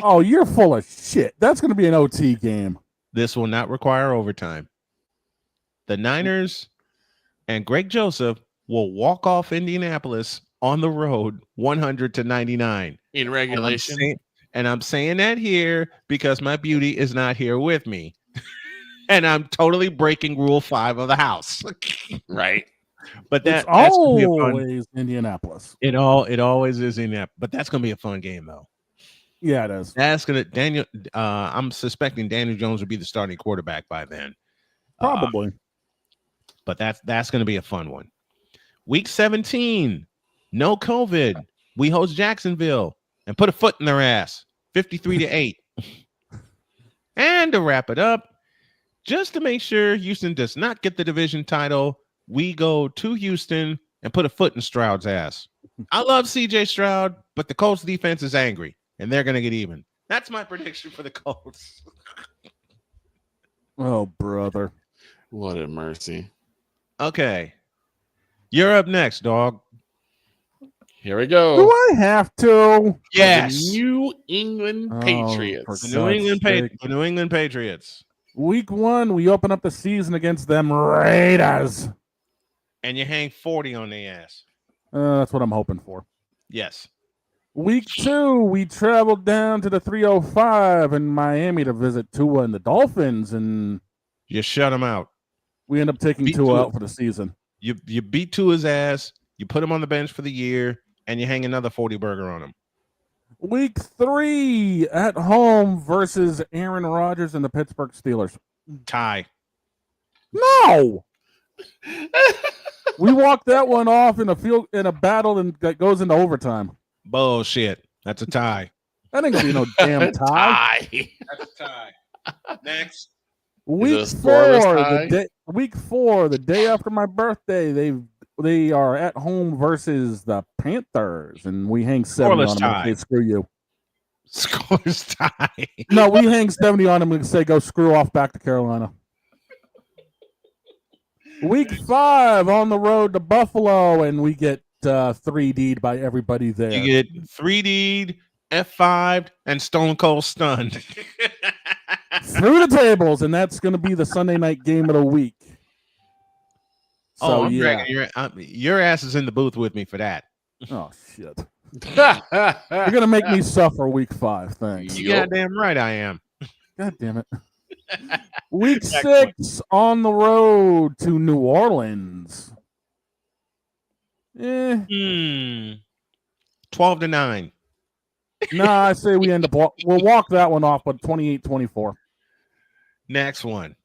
Oh, you're full of shit. That's going to be an OT game. This will not require overtime. The Niners and Greg Joseph will walk off Indianapolis on the road 100-99. In regulation. And I'm saying that here because my beauty is not here with me. And I'm totally breaking rule 5 of the house. Right. But that's always Indianapolis. It always is Indianapolis. But that's going to be a fun game, though. Yeah, it is. That's going to Daniel. I'm suspecting Daniel Jones will be the starting quarterback by then. Probably. But that's going to be a fun one. Week 17, no COVID. We host Jacksonville and put a foot in their ass, 53-8. And to wrap it up, just to make sure Houston does not get the division title, we go to Houston and put a foot in Stroud's ass. I love CJ Stroud, but the Colts defense is angry, and they're going to get even. That's my prediction for the Colts. Oh, brother. What a mercy. Okay. You're up next, dog. Here we go. Do I have to? Yes. The New England Patriots. The New England Patriots. Week 1, we open up the season against them Raiders. And you hang 40 on the ass. That's what I'm hoping for. Yes. Week 2, we traveled down to the 305 in Miami to visit Tua and the Dolphins, and you shut them out. We end up taking Tua out for the season. You beat Tua's ass, you put him on the bench for the year, and you hang another 40 burger on him. Week 3 at home versus Aaron Rodgers and the Pittsburgh Steelers. Tie. No. We walked that one off in a battle and that goes into overtime. Bullshit. That's a tie. That ain't gonna be no damn tie. That's a tie. Next. Week 4, the day after my birthday, they are at home versus the Panthers, and we hang 70 on them and say, screw you. Scores tie. No, we hang 70 on them and say, go screw off back to Carolina. Week 5 on the road to Buffalo, and we get 3D'd by everybody there. You get 3D'd, F5'd, and Stone Cold stunned. Through the tables, and that's going to be the Sunday night game of the week. So, your ass is in the booth with me for that. Oh, shit. You're going to make me suffer week 5. Thanks. You goddamn right I am. God damn it. Week 6 on the road to New Orleans. 12-9. Nah, I say we end up we'll walk that one off, but 28-24. Next one.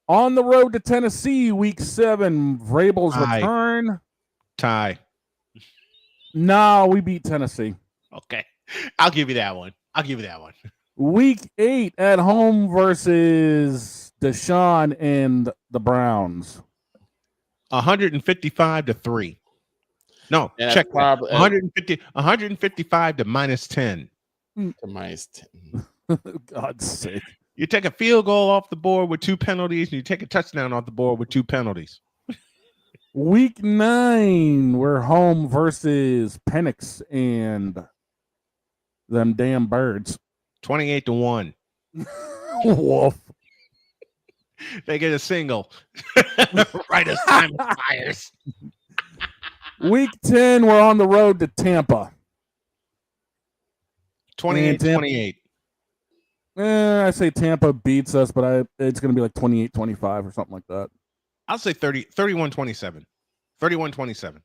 On the road to Tennessee, week 7, Vrabel's return. Tie. No, we beat Tennessee. Okay. I'll give you that one. Week 8 at home versus Deshaun and the Browns. 155-3. No, Yeah, check that. probably 155 to -10. To -10. God's sake. You take a field goal off the board with 2 penalties, and you take a touchdown off the board with 2 penalties. Week 9, we're home versus Penix and them damn birds. 28-1. Wolf. They get a single. Right as time expires. Week 10, we're on the road to Tampa. 28-28. I say Tampa beats us, but it's going to be like 28-25 or something like that. I'll say 31-27. 31-27.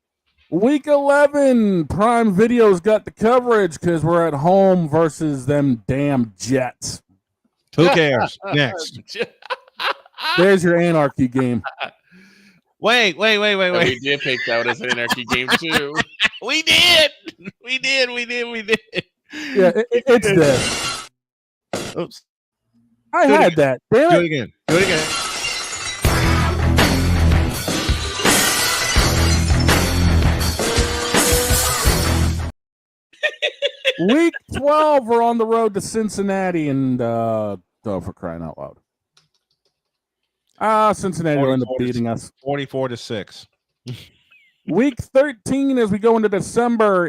Week 11, Prime Video's got the coverage because we're at home versus them damn Jets. Who cares? Next. There's your anarchy game. Wait. We did pick that one as an anarchy game too. We did. Yeah, it's this. Oops. I Do it had again. that. Damn Do it. it again. Do it again. Week 12, we're on the road to Cincinnati, and for crying out loud. Cincinnati will end up beating us. 44-6. Week 13, as we go into December,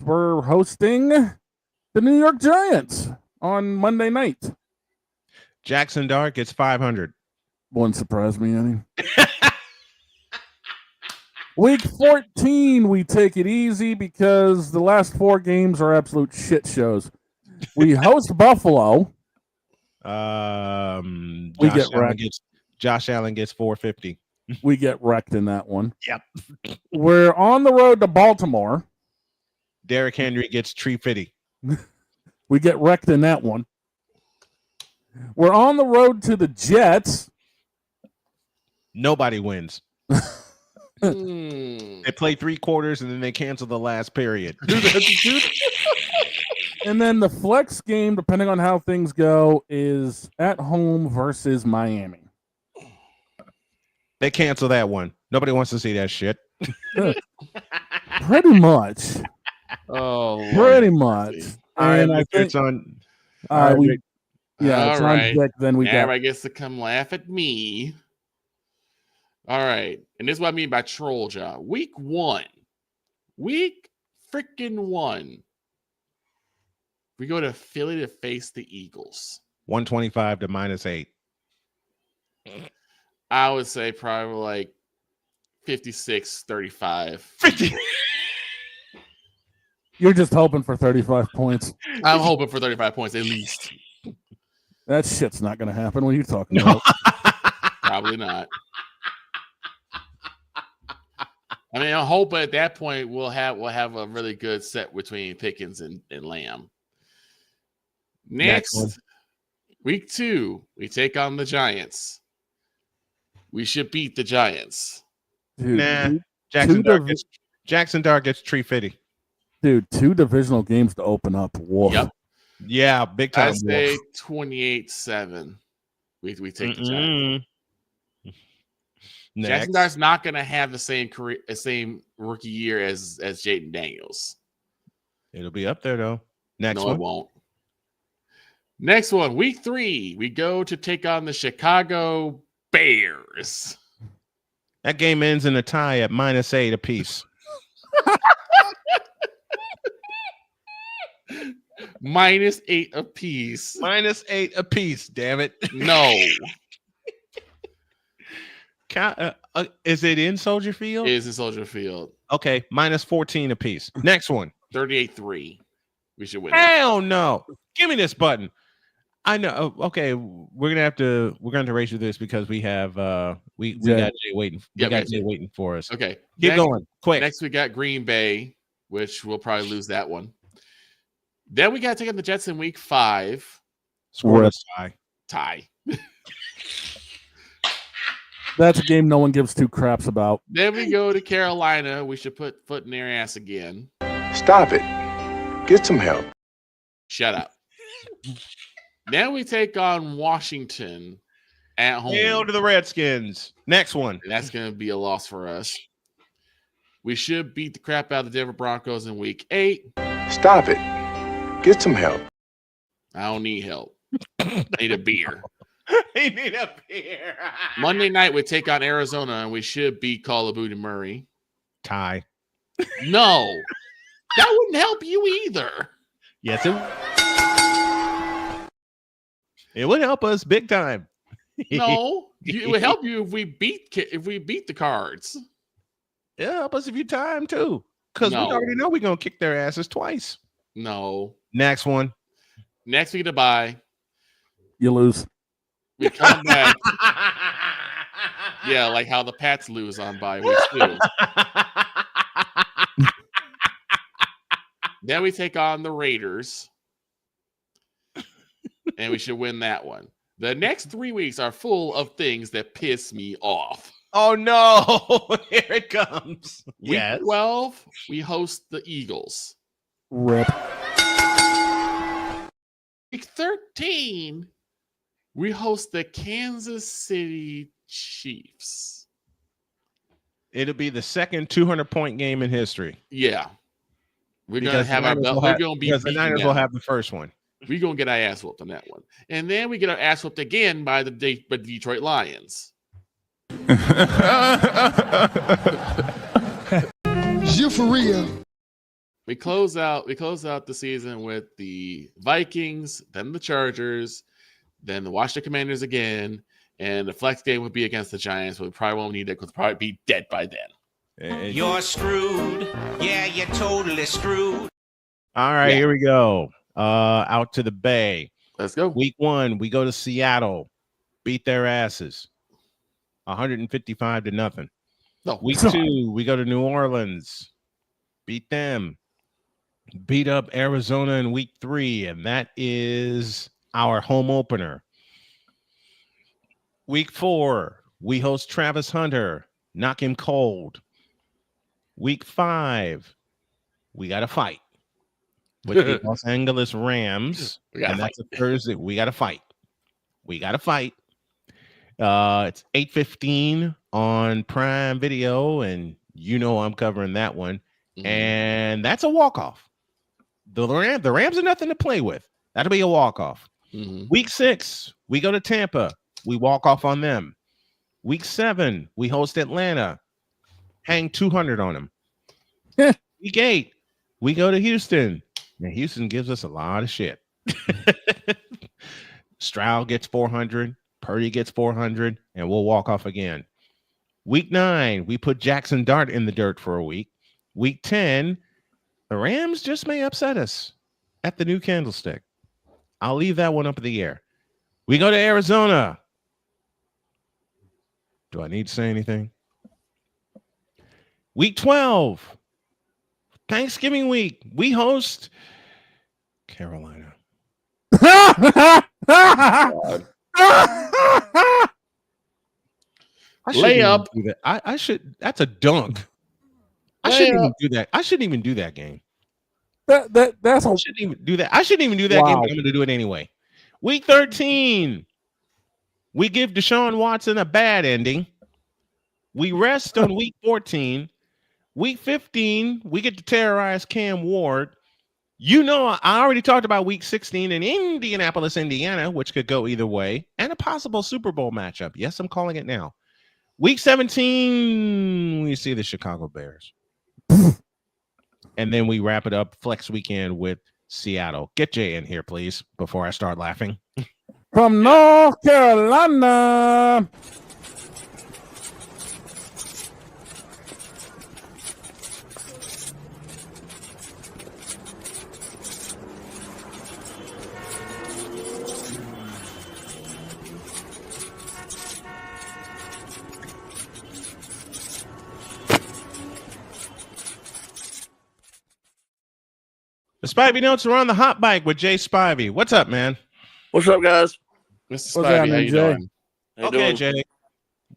we're hosting the New York Giants on Monday night. Jackson Dart gets 500. Wouldn't surprise me any. Week 14, we take it easy because the last 4 games are absolute shit shows. We host Buffalo. We get wrecked. Josh Allen gets 450. We get wrecked in that one. Yep. We're on the road to Baltimore. Derrick Henry gets 350. We get wrecked in that one. We're on the road to the Jets. Nobody wins. They play 3 quarters and then they cancel the last period. And then the flex game, depending on how things go, is at home versus Miami. They cancel that one. Nobody wants to see that shit. Pretty much. Oh, pretty much. And I think it's on. it's on Vic. Then we everybody gets to come laugh at me. All right, and this is what I mean by troll job. Week 1, week freaking 1. We go to Philly to face the Eagles. 125 to -8. I would say probably like 56-35. 50. You're just hoping for 35 points. I'm hoping for 35 points at least. That shit's not going to happen. What are you talking about? Probably not. I mean, I hope at that point we'll have a really good set between Pickens and Lamb. Next week 2, we take on the Giants. We should beat the Giants. Dude, nah, Jackson Dart gets 350. Dude, 2 divisional games to open up. Whoa. Yep. Yeah, big time. I say 28-7. We take the Giants. Jackson Dart's not going to have the same rookie year as Jaden Daniels. It'll be up there though. Next one. It won't. Next one, week 3, we go to take on the Chicago Bears. That game ends in a tie at -8 apiece. -8 apiece. -8 apiece. Damn it! No. Is it in Soldier Field? It is in Soldier Field. Okay, -14 apiece. Next one. 38-3. We should win. Hell no! Give me this button. I know. Okay, we're gonna have to race through this because we have we got Jay waiting. We got Jay waiting for us. Okay, keep going quick. Next we got Green Bay, which we'll probably lose that one. Then we got to take on the Jets in week 5. Scoreless tie. That's a game no one gives 2 craps about. Then we go to Carolina. We should put foot in their ass again. Stop it. Get some help. Shut up. Then we take on Washington at home. Hail to the Redskins. Next one. And that's going to be a loss for us. We should beat the crap out of the Denver Broncos in week 8. Stop it. Get some help. I don't need help. I need a beer. He need a beer. Monday night, we take on Arizona, and we should beat Call of Duty Murray. Tie. No. That wouldn't help you either. Yes, it would help us big time. No, it would help you if we beat the Cards. Yeah, help us if you time too, because we already know we're gonna kick their asses twice. No. Next one. Next week to bye. You lose. We come back. Yeah, like how the Pats lose on bye weeks too. Then we take on the Raiders. And we should win that one. The next 3 weeks are full of things that piss me off. Oh, no. Here it comes. Week 12, we host the Eagles. Rip. Week 13, we host the Kansas City Chiefs. It'll be the second 200-point game in history. Yeah. We're going to Because have the our Niners belt. will We're have- going to be because the beating Niners them. will have the first one. We're going to get our ass whooped on that one. And then we get our ass whooped again by the Detroit Lions. You for real? We close out the season with the Vikings, then the Chargers, then the Washington Commanders again, and the flex game would be against the Giants, but we probably won't need it because we'll probably be dead by then. You're screwed. Yeah, you're totally screwed. All right, here we go. Out to the Bay. Let's go. Week 1, we go to Seattle, beat their asses, 155-0. No. Week 2, we go to New Orleans, beat them, beat up Arizona in week 3, and that is our home opener. Week 4, we host Travis Hunter, knock him cold. Week 5, we got to fight with the Los Angeles Rams, and that's a Thursday. We got to fight. It's 8:15 on Prime Video, and you know I'm covering that one. And that's a walk-off. The Rams are nothing to play with. That'll be a walk-off. Week 6, we go to Tampa. We walk off on them. Week 7, we host Atlanta. Hang 200 on them. Week 8, we go to Houston. And Houston gives us a lot of shit. Stroud gets 400. Purdy gets 400. And we'll walk off again. Week 9, we put Jackson Dart in the dirt for a week. Week 10, the Rams just may upset us at the new Candlestick. I'll leave that one up in the air. We go to Arizona. Do I need to say anything? Week 12, Thanksgiving week, we host Carolina. Layup. I should. That's a dunk. I shouldn't even do that. I shouldn't even do that game. That's I shouldn't even do that. I shouldn't even do that game, but I'm going to do it anyway. Week 13, we give Deshaun Watson a bad ending. We rest on week 14. Week 15, we get to terrorize Cam Ward. You know, I already talked about week 16 in Indianapolis, Indiana, which could go either way, and a possible Super Bowl matchup. Yes, I'm calling it now. Week 17, we see the Chicago Bears. And then we wrap it up flex weekend with Seattle. Get Jay in here, please, before I start laughing. From North Carolina. The Spivey Notes are on the hot bike with Jay Spivey. What's up, man? What's up, guys? Mr. Spivey, how you doing? Okay, Jay.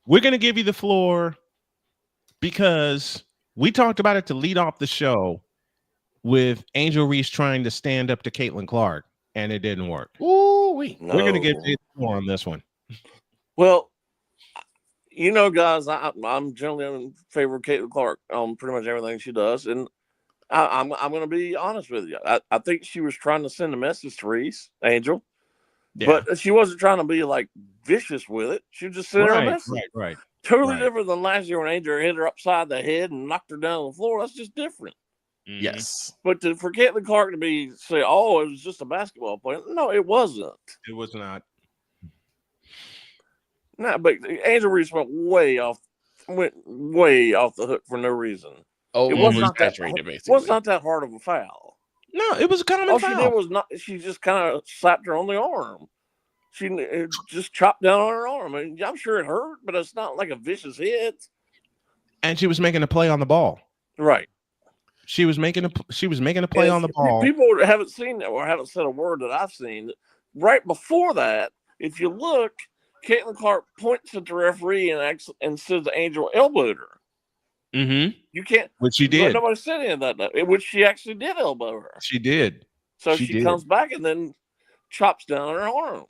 We're going to give you the floor because we talked about it to lead off the show with Angel Reese trying to stand up to Caitlin Clark, and it didn't work. We're going to give Jay the floor on this one. Well, you know, guys, I'm generally in favor of Caitlin Clark on pretty much everything she does, and I'm going to be honest with you. I think she was trying to send a message to Reese, Angel, but she wasn't trying to be like vicious with it. She was just sending her a message. Right. Totally different than last year when Angel hit her upside the head and knocked her down on the floor. That's just different. Yes. But for Caitlin Clark to say, oh, it was just a basketball player. No, it wasn't. It was not. No, but Angel Reese went way off the hook for no reason. Oh, it wasn't not that hard of a foul. No, it was a common All foul. she did was she just kind of slapped her on the arm. She just chopped down on her arm. I mean, I'm sure it hurt, but it's not like a vicious hit. And she was making a play on the ball. Right. She was making a play on the ball. People haven't seen that or haven't said a word that I've seen. Right before that, if you look, Caitlin Clark points at the referee and says the Angel elbowed her. Mm-hmm. You can't. Which she did. Nobody said any of that. Which she actually did elbow her. She did. So she comes back and then chops down her arm.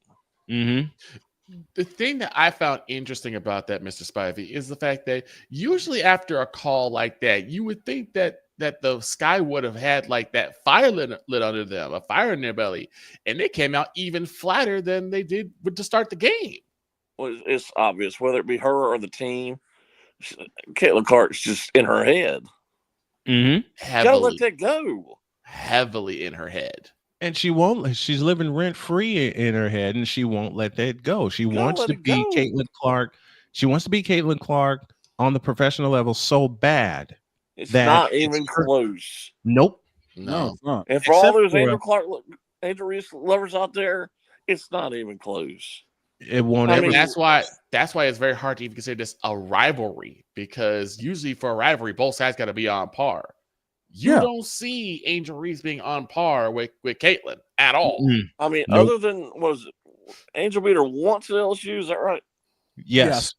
The thing that I found interesting about that, Mr. Spivey, is the fact that usually after a call like that, you would think that the Sky would have had like that fire lit under them, a fire in their belly, and they came out even flatter than they did to start the game. Well, it's obvious, whether it be her or the team, Caitlin Clark's just in her head. Gotta let that go. Heavily in her head. And she won't. She's living rent free in her head, and she won't let that go. She wants to be Caitlin Clark. She wants to be Caitlin Clark on the professional level so bad. It's not even close. Nope. No, it's not. And for all those Angel Reese lovers out there, it's not even close. It won't. I mean, that's why it's very hard to even consider this a rivalry, because usually for a rivalry, both sides got to be on par. You don't see Angel Reese being on par with Caitlin at all. I mean, other than Angel beat her once at LSU, is that right? Yes.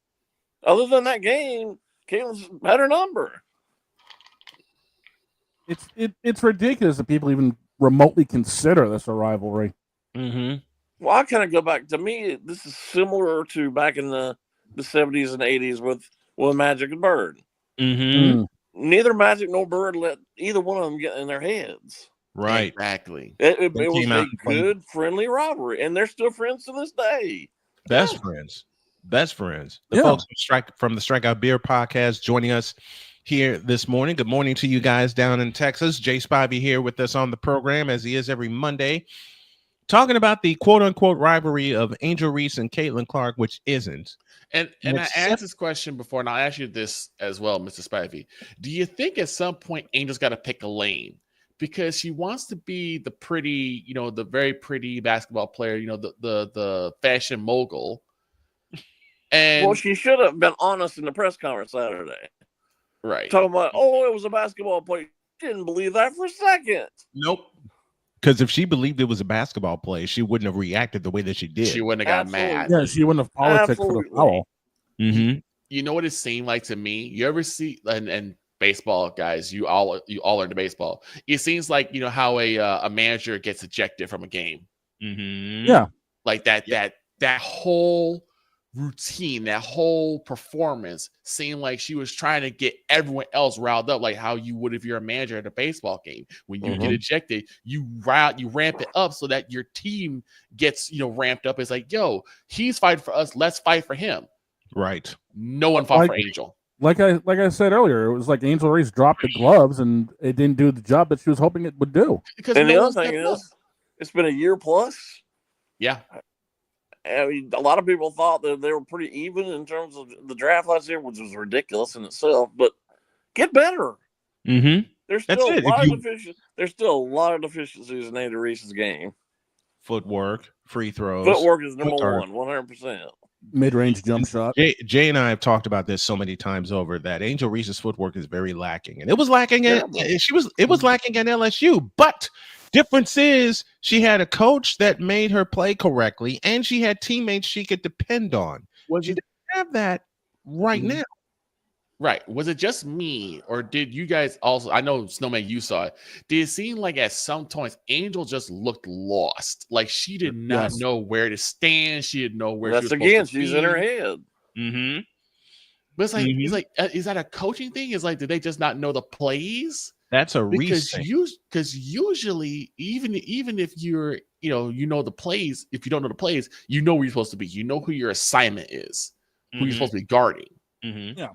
Other than that game, Caitlin's better number. It's ridiculous that people even remotely consider this a rivalry. Well, I kind of go back. To me, this is similar to back in the 70s and 80s with Magic and Bird. Neither Magic nor Bird let either one of them get in their heads. Right. Exactly. It was a good, friendly rivalry, and they're still friends to this day. Best friends. The folks from the Strikeout Beer podcast joining us here this morning. Good morning to you guys down in Texas. Jay Spivey here with us on the program, as he is every Monday, talking about the quote-unquote rivalry of Angel Reese and Caitlin Clark, which isn't. And I asked this question before, and I'll ask you this as well, Mr. Spivey. Do you think at some point Angel's got to pick a lane? Because she wants to be the pretty, the very pretty basketball player, the fashion mogul. And she should have been honest in the press conference Saturday. Right. Talking about, it was a basketball player. She didn't believe that for a second. Nope. Because if she believed it was a basketball play, she wouldn't have reacted the way that she did. She wouldn't have got mad. Yeah, she wouldn't have politics for the foul. You know what it seemed like to me? You ever see, and baseball guys, you all are into baseball. It seems like, how a manager gets ejected from a game. Yeah. Like that whole routine, that whole performance seemed like she was trying to get everyone else riled up, like how you would if you're a manager at a baseball game. When you get ejected, you ramp it up so that your team gets ramped up. It's like, yo, he's fighting for us, let's fight for him. Right. No one fought for Angel. Like I said earlier, it was like Angel Reese dropped the gloves and it didn't do the job that she was hoping it would do. And the other thing is, it's been a year plus. Yeah. I mean, a lot of people thought that they were pretty even in terms of the draft last year, which was ridiculous in itself. But get better. There's still a lot of deficiencies in Angel Reese's game. Footwork, free throws. Footwork is number one, 100%. Mid-range jump shot. Jay and I have talked about this so many times over that Angel Reese's footwork is very lacking, and it was lacking at lacking at LSU. But difference is she had a coach that made her play correctly, and she had teammates she could depend on. She didn't have that right now. Right. Was it just me, or did you guys also? I know, Snowman, you saw it. Did it seem like at some points Angel just looked lost? Like she did not know where to stand. She didn't know where. That's again, she's in her head. But it's like, is that a coaching thing? Is like, did they just not know the plays? That's a reason. Because usually, even if you're, you know the plays. If you don't know the plays, you know where you're supposed to be. You know who your assignment is. Who you're supposed to be guarding. Yeah.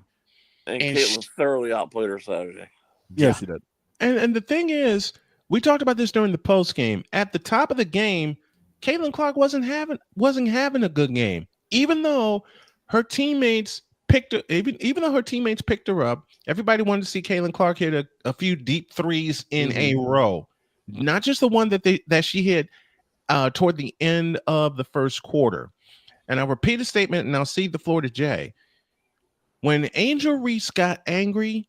And Caitlin thoroughly outplayed her Saturday. Yeah, she did. And the thing is, we talked about this during the post game. At the top of the game, Caitlin Clark wasn't having a good game, even though her teammates picked her. Even though her teammates picked her up, everybody wanted to see Caitlin Clark hit a few deep threes in a row, not just the one that she hit toward the end of the first quarter. And I'll repeat a statement, and I'll cede the floor to Jay. When Angel Reese got angry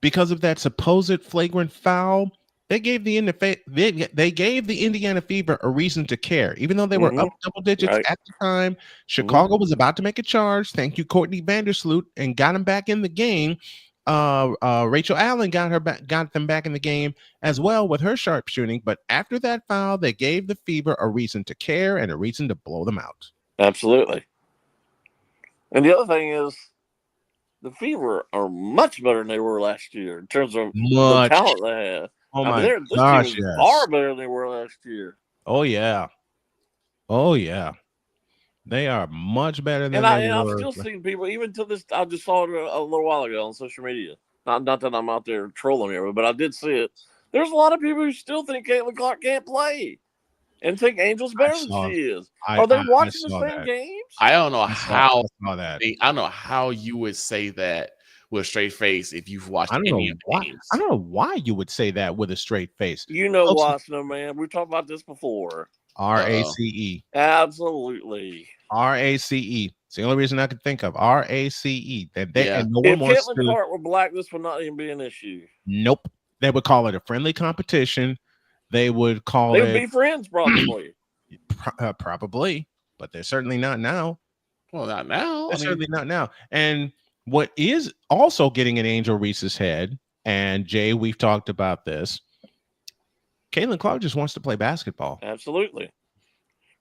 because of that supposed flagrant foul, they gave the Indiana Fever a reason to care, even though they were up double digits at the time. Chicago was about to make a charge. Thank you, Courtney Vandersloot, and got him back in the game. Rachel Allen got them back in the game as well with her sharpshooting. But after that foul, they gave the Fever a reason to care and a reason to blow them out. Absolutely. And the other thing is, the Fever are much better than they were last year in terms of the talent they have. Oh I mean, my this gosh, team is yes. far better than they were last year. Oh yeah. Oh yeah. They are much better than And they I've were. still seen people, even to this, I just saw it a little while ago on social media. Not that I'm out there trolling here, but I did see it. There's a lot of people who still think Caitlin Clark can't play and think Angel's better than she is. Are they watching the same games? I don't know how. I saw that. I don't know how you would say that with a straight face if you've watched I don't any know of the why. games. I don't know why you would say that with a straight face. You know Folks, why, Snowman? We've talked about this before. RACE. Absolutely. RACE. It's the only reason I could think of. RACE. And no If one wants Caitlin to. Clark were black, this would not even be an issue. Nope. They would call it a friendly competition. They would call They it. would be friends, probably. Probably, but they're certainly not now. Well, not now. They're certainly not now. And what is also getting in Angel Reese's head, and Jay, we've talked about this. Caitlin Clark just wants to play basketball. Absolutely.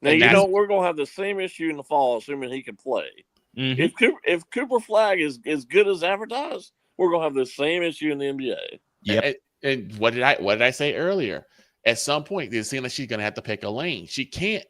Now, And we're going to have the same issue in the fall, assuming he can play. Mhm. If Cooper Flag is good as advertised, we're going to have the same issue in the NBA. Yep. And what did I say earlier? At some point, it seems like she's going to have to pick a lane. She can't.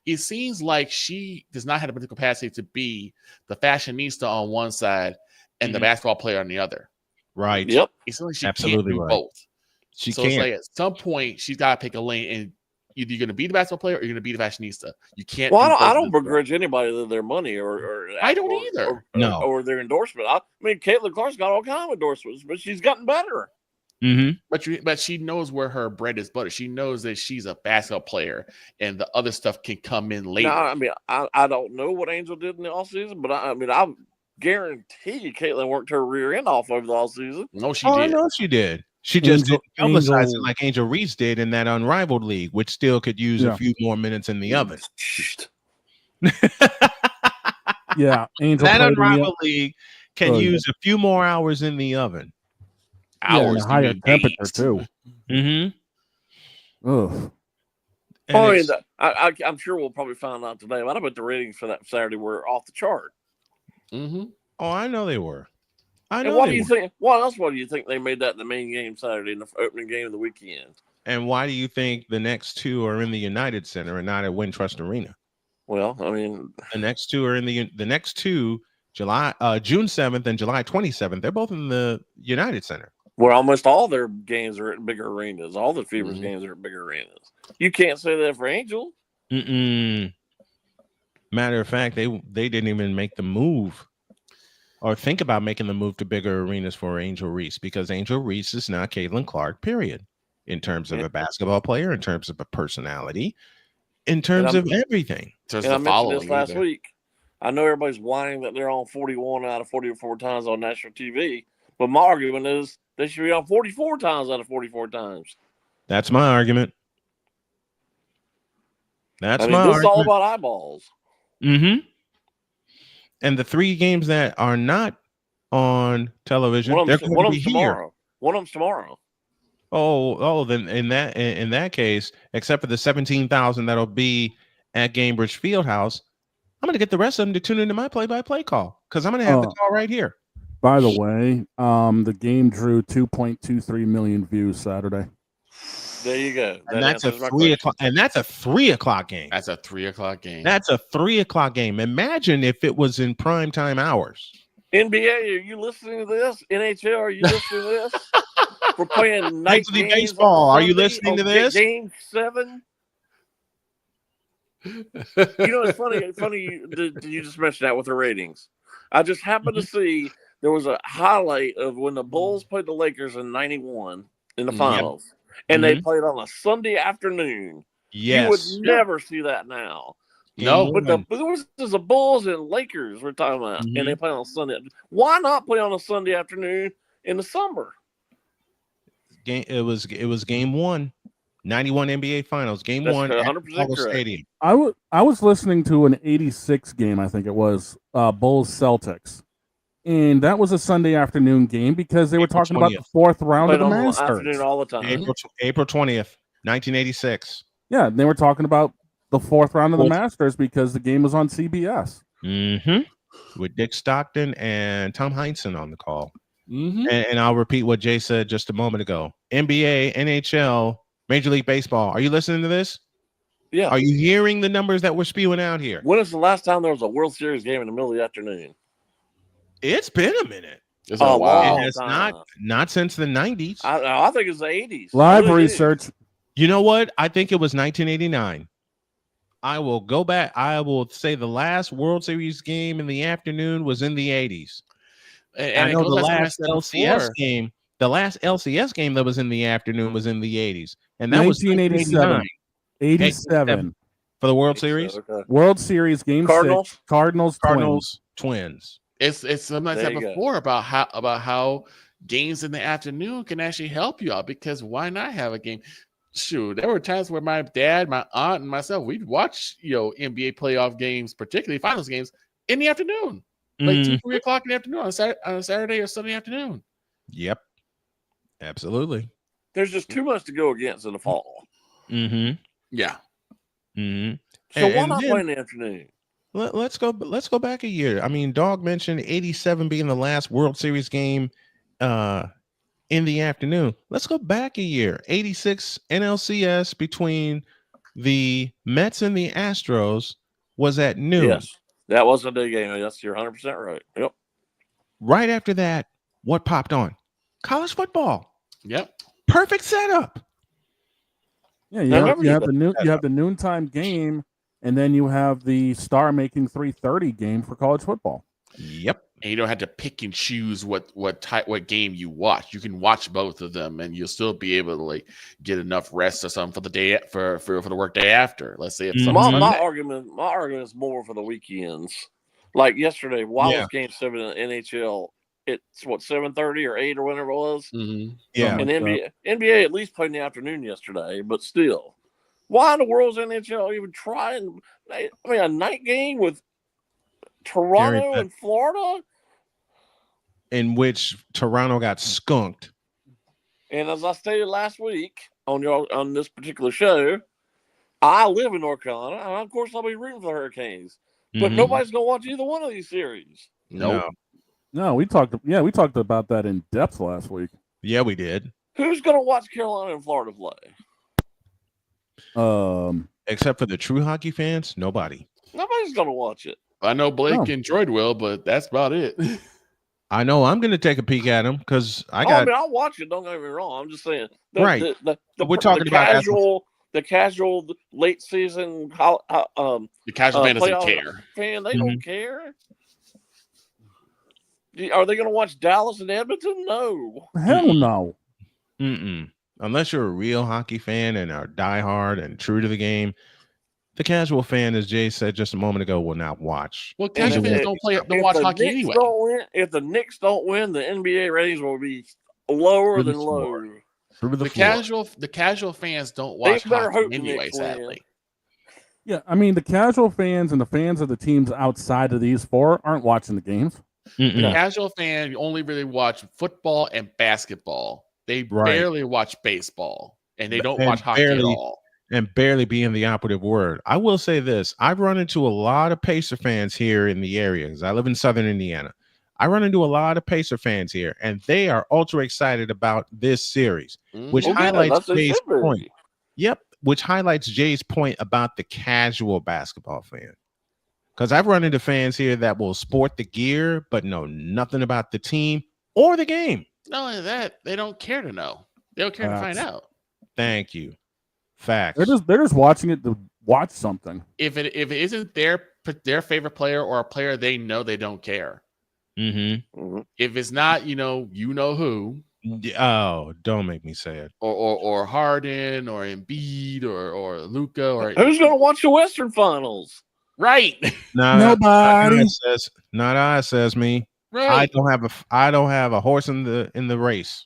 It seems like she does not have the political capacity to be the fashionista on one side and the basketball player on the other. Right. Yep. It seems like she Absolutely can't do right. both. She so it's can't. like at some point she's got to pick a lane, and either you're going to be the basketball player or you're going to be the fashionista. You can't. Well, do I both don't of them. begrudge anybody their money or I don't either. No. or their endorsement. I mean, Caitlin Clark's got all kinds of endorsements, but she's gotten better. Mm-hmm. But she knows where her bread is buttered. She knows that she's a basketball player, and the other stuff can come in later. Now, I mean, I don't know what Angel did in the offseason, but I guarantee you Caitlin worked her rear end off over the offseason. No, she I did. know she did. She just didn't publicize it like Angel Reese did in that Unrivaled League, which still could use a few more minutes in the oven. Yeah, Angel That played in the- Unrivaled League can Oh, yeah. use a few more hours in the oven. Yeah, and a higher temperature too. Mm-hmm. Ugh. I'm sure we'll probably find out today. But I bet the ratings for that Saturday were off the chart. Mm-hmm. Oh, I know they were. And what do you think? What else? What do you think they made that the main game Saturday in the opening game of the weekend? And why do you think the next two are in the United Center and not at Wintrust Arena? Well, I mean, the next two are in the next two, June 7th and July 27th. They're both in the United Center. Where almost all their games are at bigger arenas. All the Fever's games are at bigger arenas. You can't say that for Angel. Matter of fact, they didn't even make the move or think about making the move to bigger arenas for Angel Reese, because Angel Reese is not Caitlin Clark, period, in terms of a basketball player, in terms of a personality, in terms of everything. And I mentioned this last week. I know everybody's whining that they're on 41 out of 44 times on national TV, but my argument is they should be on 44 times out of 44 times. That's my argument. That's this my is all argument. about eyeballs. Mm-hmm. And the three games that are not on television, they're going to be here. Tomorrow. One of them's tomorrow. Then in that case, except for the 17,000 that'll be at Gamebridge Fieldhouse, I'm going to get the rest of them to tune into my play-by-play call, because I'm going to have the call right here. By the way, the game drew 2.23 million views Saturday. There you go. And that's a 3 o'clock. And that's a 3 o'clock game. That's a 3 o'clock game. That's a 3 o'clock game. Imagine if it was in prime time hours. NBA, are you listening to this? NHL, are you listening to this? We're playing night Major League games Baseball, on are you Sunday listening to on this? Game 7. It's funny. You just mentioned that with the ratings. I just happened to see there was a highlight of when the Bulls played the Lakers in '91 in the finals, and they played on a Sunday afternoon. Yes. You would never see that now. No, but there's the Bulls and Lakers we're talking about, and they play on Sunday. Why not play on a Sunday afternoon in the summer? It was game 1, 91 NBA Finals, game That's 1 at 100% Apollo correct. Stadium. I was listening to an 86 game, I think it was, Bulls Celtics, And that was a Sunday afternoon game because they were talking about the 4th round of the Masters. All the time. April 20th, 1986. Yeah, they were talking about the 4th round of the Masters because the game was on CBS. Mm-hmm. With Dick Stockton and Tom Heinsohn on the call. Mm-hmm. And I'll repeat what Jay said just a moment ago. NBA, NHL, Major League Baseball. Are you listening to this? Yeah. Are you hearing the numbers that we're spewing out here? When is the last time there was a World Series game in the middle of the afternoon? It's been a minute. It's a while. It's not since the 90s. I think it's the 80s. Live research. You know what? I think it was 1989. I will go back. I will say the last World Series game in the afternoon was in the 80s. And I know the last LCS game, the last LCS game that was in the afternoon was in the 80s. And that was 1987. 87 for the World Series. Okay. World Series game Cardinals? 6. Cardinals Twins. It's something I said before about how games in the afternoon can actually help you out, because why not have a game? Shoot, there were times where my dad, my aunt, and myself, we'd watch NBA playoff games, particularly finals games, in the afternoon, like 2, 3 o'clock in the afternoon on a Saturday or Sunday afternoon. Yep, absolutely. There's just too much to go against in the fall. Mm-hmm. Yeah. Mm-hmm. So why not play in the afternoon? Let's go back a year. I mean, Dog mentioned 87 being the last World Series game in the afternoon. Let's go back a year. 86 NLCS between the Mets and the Astros was at noon. Yes, that was a day game. Yes, you're 100% right. Yep. Right after that, what popped on? College football. Yep. Perfect setup. Yeah, you have the noontime game, and then you have the star-making 3:30 game for college football. Yep. And you don't have to pick and choose what game you watch. You can watch both of them, and you'll still be able to get enough rest or something for the day for the work day after. Let's say it's my argument is more for the weekends. Like yesterday, Wild Game 7 in NHL. It's 7:30 or 8 or whatever it was. Mm-hmm. Yeah. And NBA at least played in the afternoon yesterday, but still, why in the world's NHL even trying? I mean, a night game with Toronto and Florida, in which Toronto got skunked. And as I stated last week on this particular show, I live in North Carolina, and of course I'll be rooting for the Hurricanes. But nobody's gonna watch either one of these series. No, we talked about that in depth last week. Yeah, we did. Who's gonna watch Carolina and Florida play? Except for the true hockey fans, nobody. Nobody's gonna watch it. I know Blake and Droid will, but that's about it. I know I'm going to take a peek at them because I'll watch it. Don't get me wrong. I'm just saying. We're talking about the casual late season. The casual fan doesn't care. They don't care. Are they going to watch Dallas and Edmonton? No. Hell no. Unless you're a real hockey fan and are diehard and true to the game, the casual fan, as Jay said just a moment ago, will not watch. Well, casual fans don't watch hockey anyway. If the Knicks don't win, the NBA ratings will be lower than low. The casual fans don't watch hockey anyway, sadly. Yeah, I mean, the casual fans and the fans of the teams outside of these four aren't watching the games. The casual fan only really watch football and basketball. They barely watch baseball, and they don't watch hockey at all. And barely being the operative word. I will say this. I've run into a lot of Pacer fans here in the area because I live in Southern Indiana. I run into a lot of Pacer fans here, and they are ultra excited about this series, which highlights Jay's point. Yep, which highlights Jay's point about the casual basketball fan. Because I've run into fans here that will sport the gear, but know nothing about the team or the game. Not only that, they don't care to know. They don't care to find out. Thank you. Facts. They're just watching it to watch something. If it isn't their favorite player or a player they know, they don't care. Mm-hmm. If it's not, you know who. Oh, don't make me say it. Or Harden or Embiid or Luka or who's gonna watch the Western Finals? Right. Nobody. Not I, says me. Right. I don't have a horse in the race.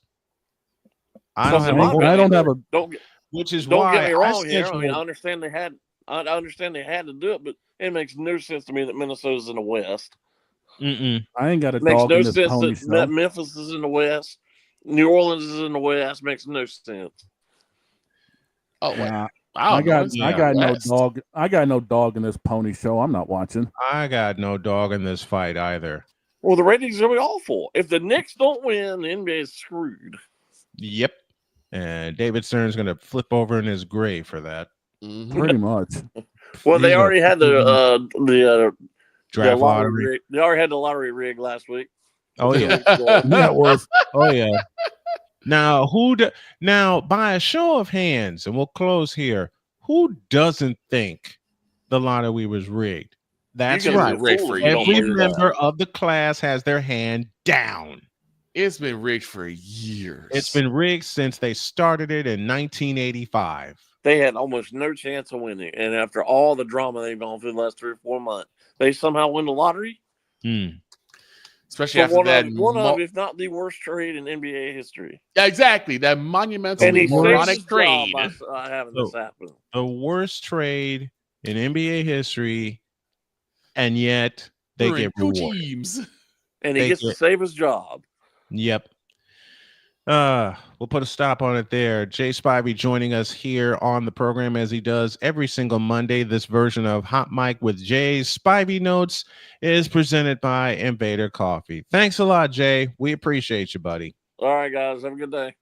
Which is don't why get me wrong here. I mean, I understand they had to do it, but it makes no sense to me that Minnesota's in the West. I ain't got a Makes dog no in this sense pony that show. Memphis is in the West, New Orleans is in the West. Makes no sense. Oh, Nah, I I got no West. dog. I got no dog in this pony show. I'm not watching. I got no dog in this fight either. Well, the ratings are going to be awful. If the Knicks don't win, the NBA is screwed. Yep. And David Stern's going to flip over in his grave for that. Pretty much. Well, they He's already had the draft lottery. lottery. They already had the lottery rig last week. Oh yeah, Yeah, it was. Oh yeah. Now now by a show of hands, and we'll close here. Who doesn't think the lottery was rigged? That's You guys right. are rigged for Every years. member of the class has their hand down. It's been rigged for years. It's been rigged since they started it in 1985. They had almost no chance of winning, and after all the drama they've gone through the last 3 or 4 months, they somehow win the lottery. Especially So after one that. of, if not the worst trade in NBA history. Yeah, exactly. That monumental And he saved moronic his trade. job by having this happen. The worst trade in NBA history, and yet they We're in get two rewarded. teams. And he They gets to get- save his job. Yep. We'll put a stop on it there. Jay Spivey joining us here on the program as he does every single Monday. This version of Hot Mic with Jay's Spivey Notes is presented by Invader Coffee. Thanks a lot, Jay. We appreciate you, buddy. All right, guys. Have a good day.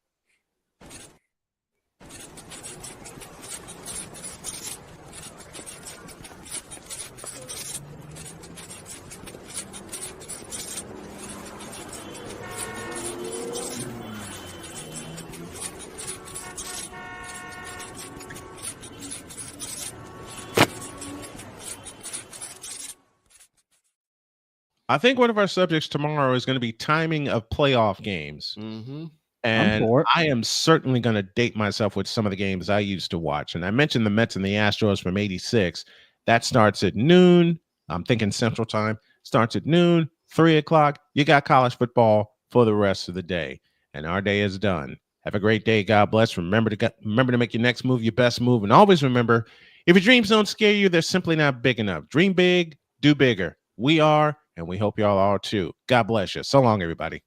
I think one of our subjects tomorrow is going to be timing of playoff games. Mm-hmm. And for it. I am certainly going to date myself with some of the games I used to watch. And I mentioned the Mets and the Astros from 86. That starts at noon. I'm thinking Central Time. Starts at noon, 3 o'clock. You got college football for the rest of the day. And our day is done. Have a great day. God bless. Remember to make your next move your best move. And always remember, if your dreams don't scare you, they're simply not big enough. Dream big, do bigger. We are, and we hope y'all are too. God bless you. So long, everybody.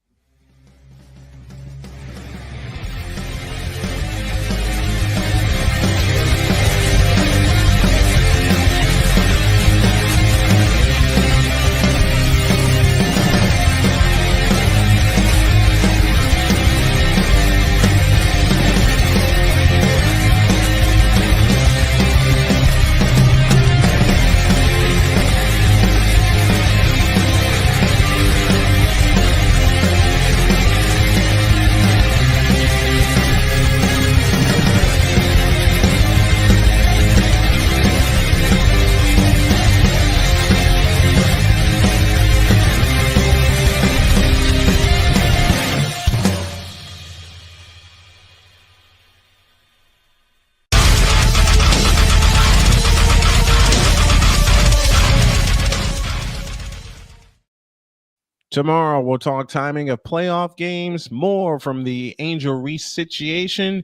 Tomorrow, we'll talk timing of playoff games, more from the Angel Reese situation,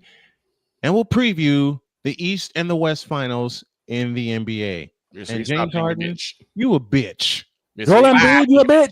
and we'll preview the East and the West finals in the NBA. Yes, And stop James being a Harden, bitch. you a bitch. Yes, Joel sir. Embiid, you a bitch.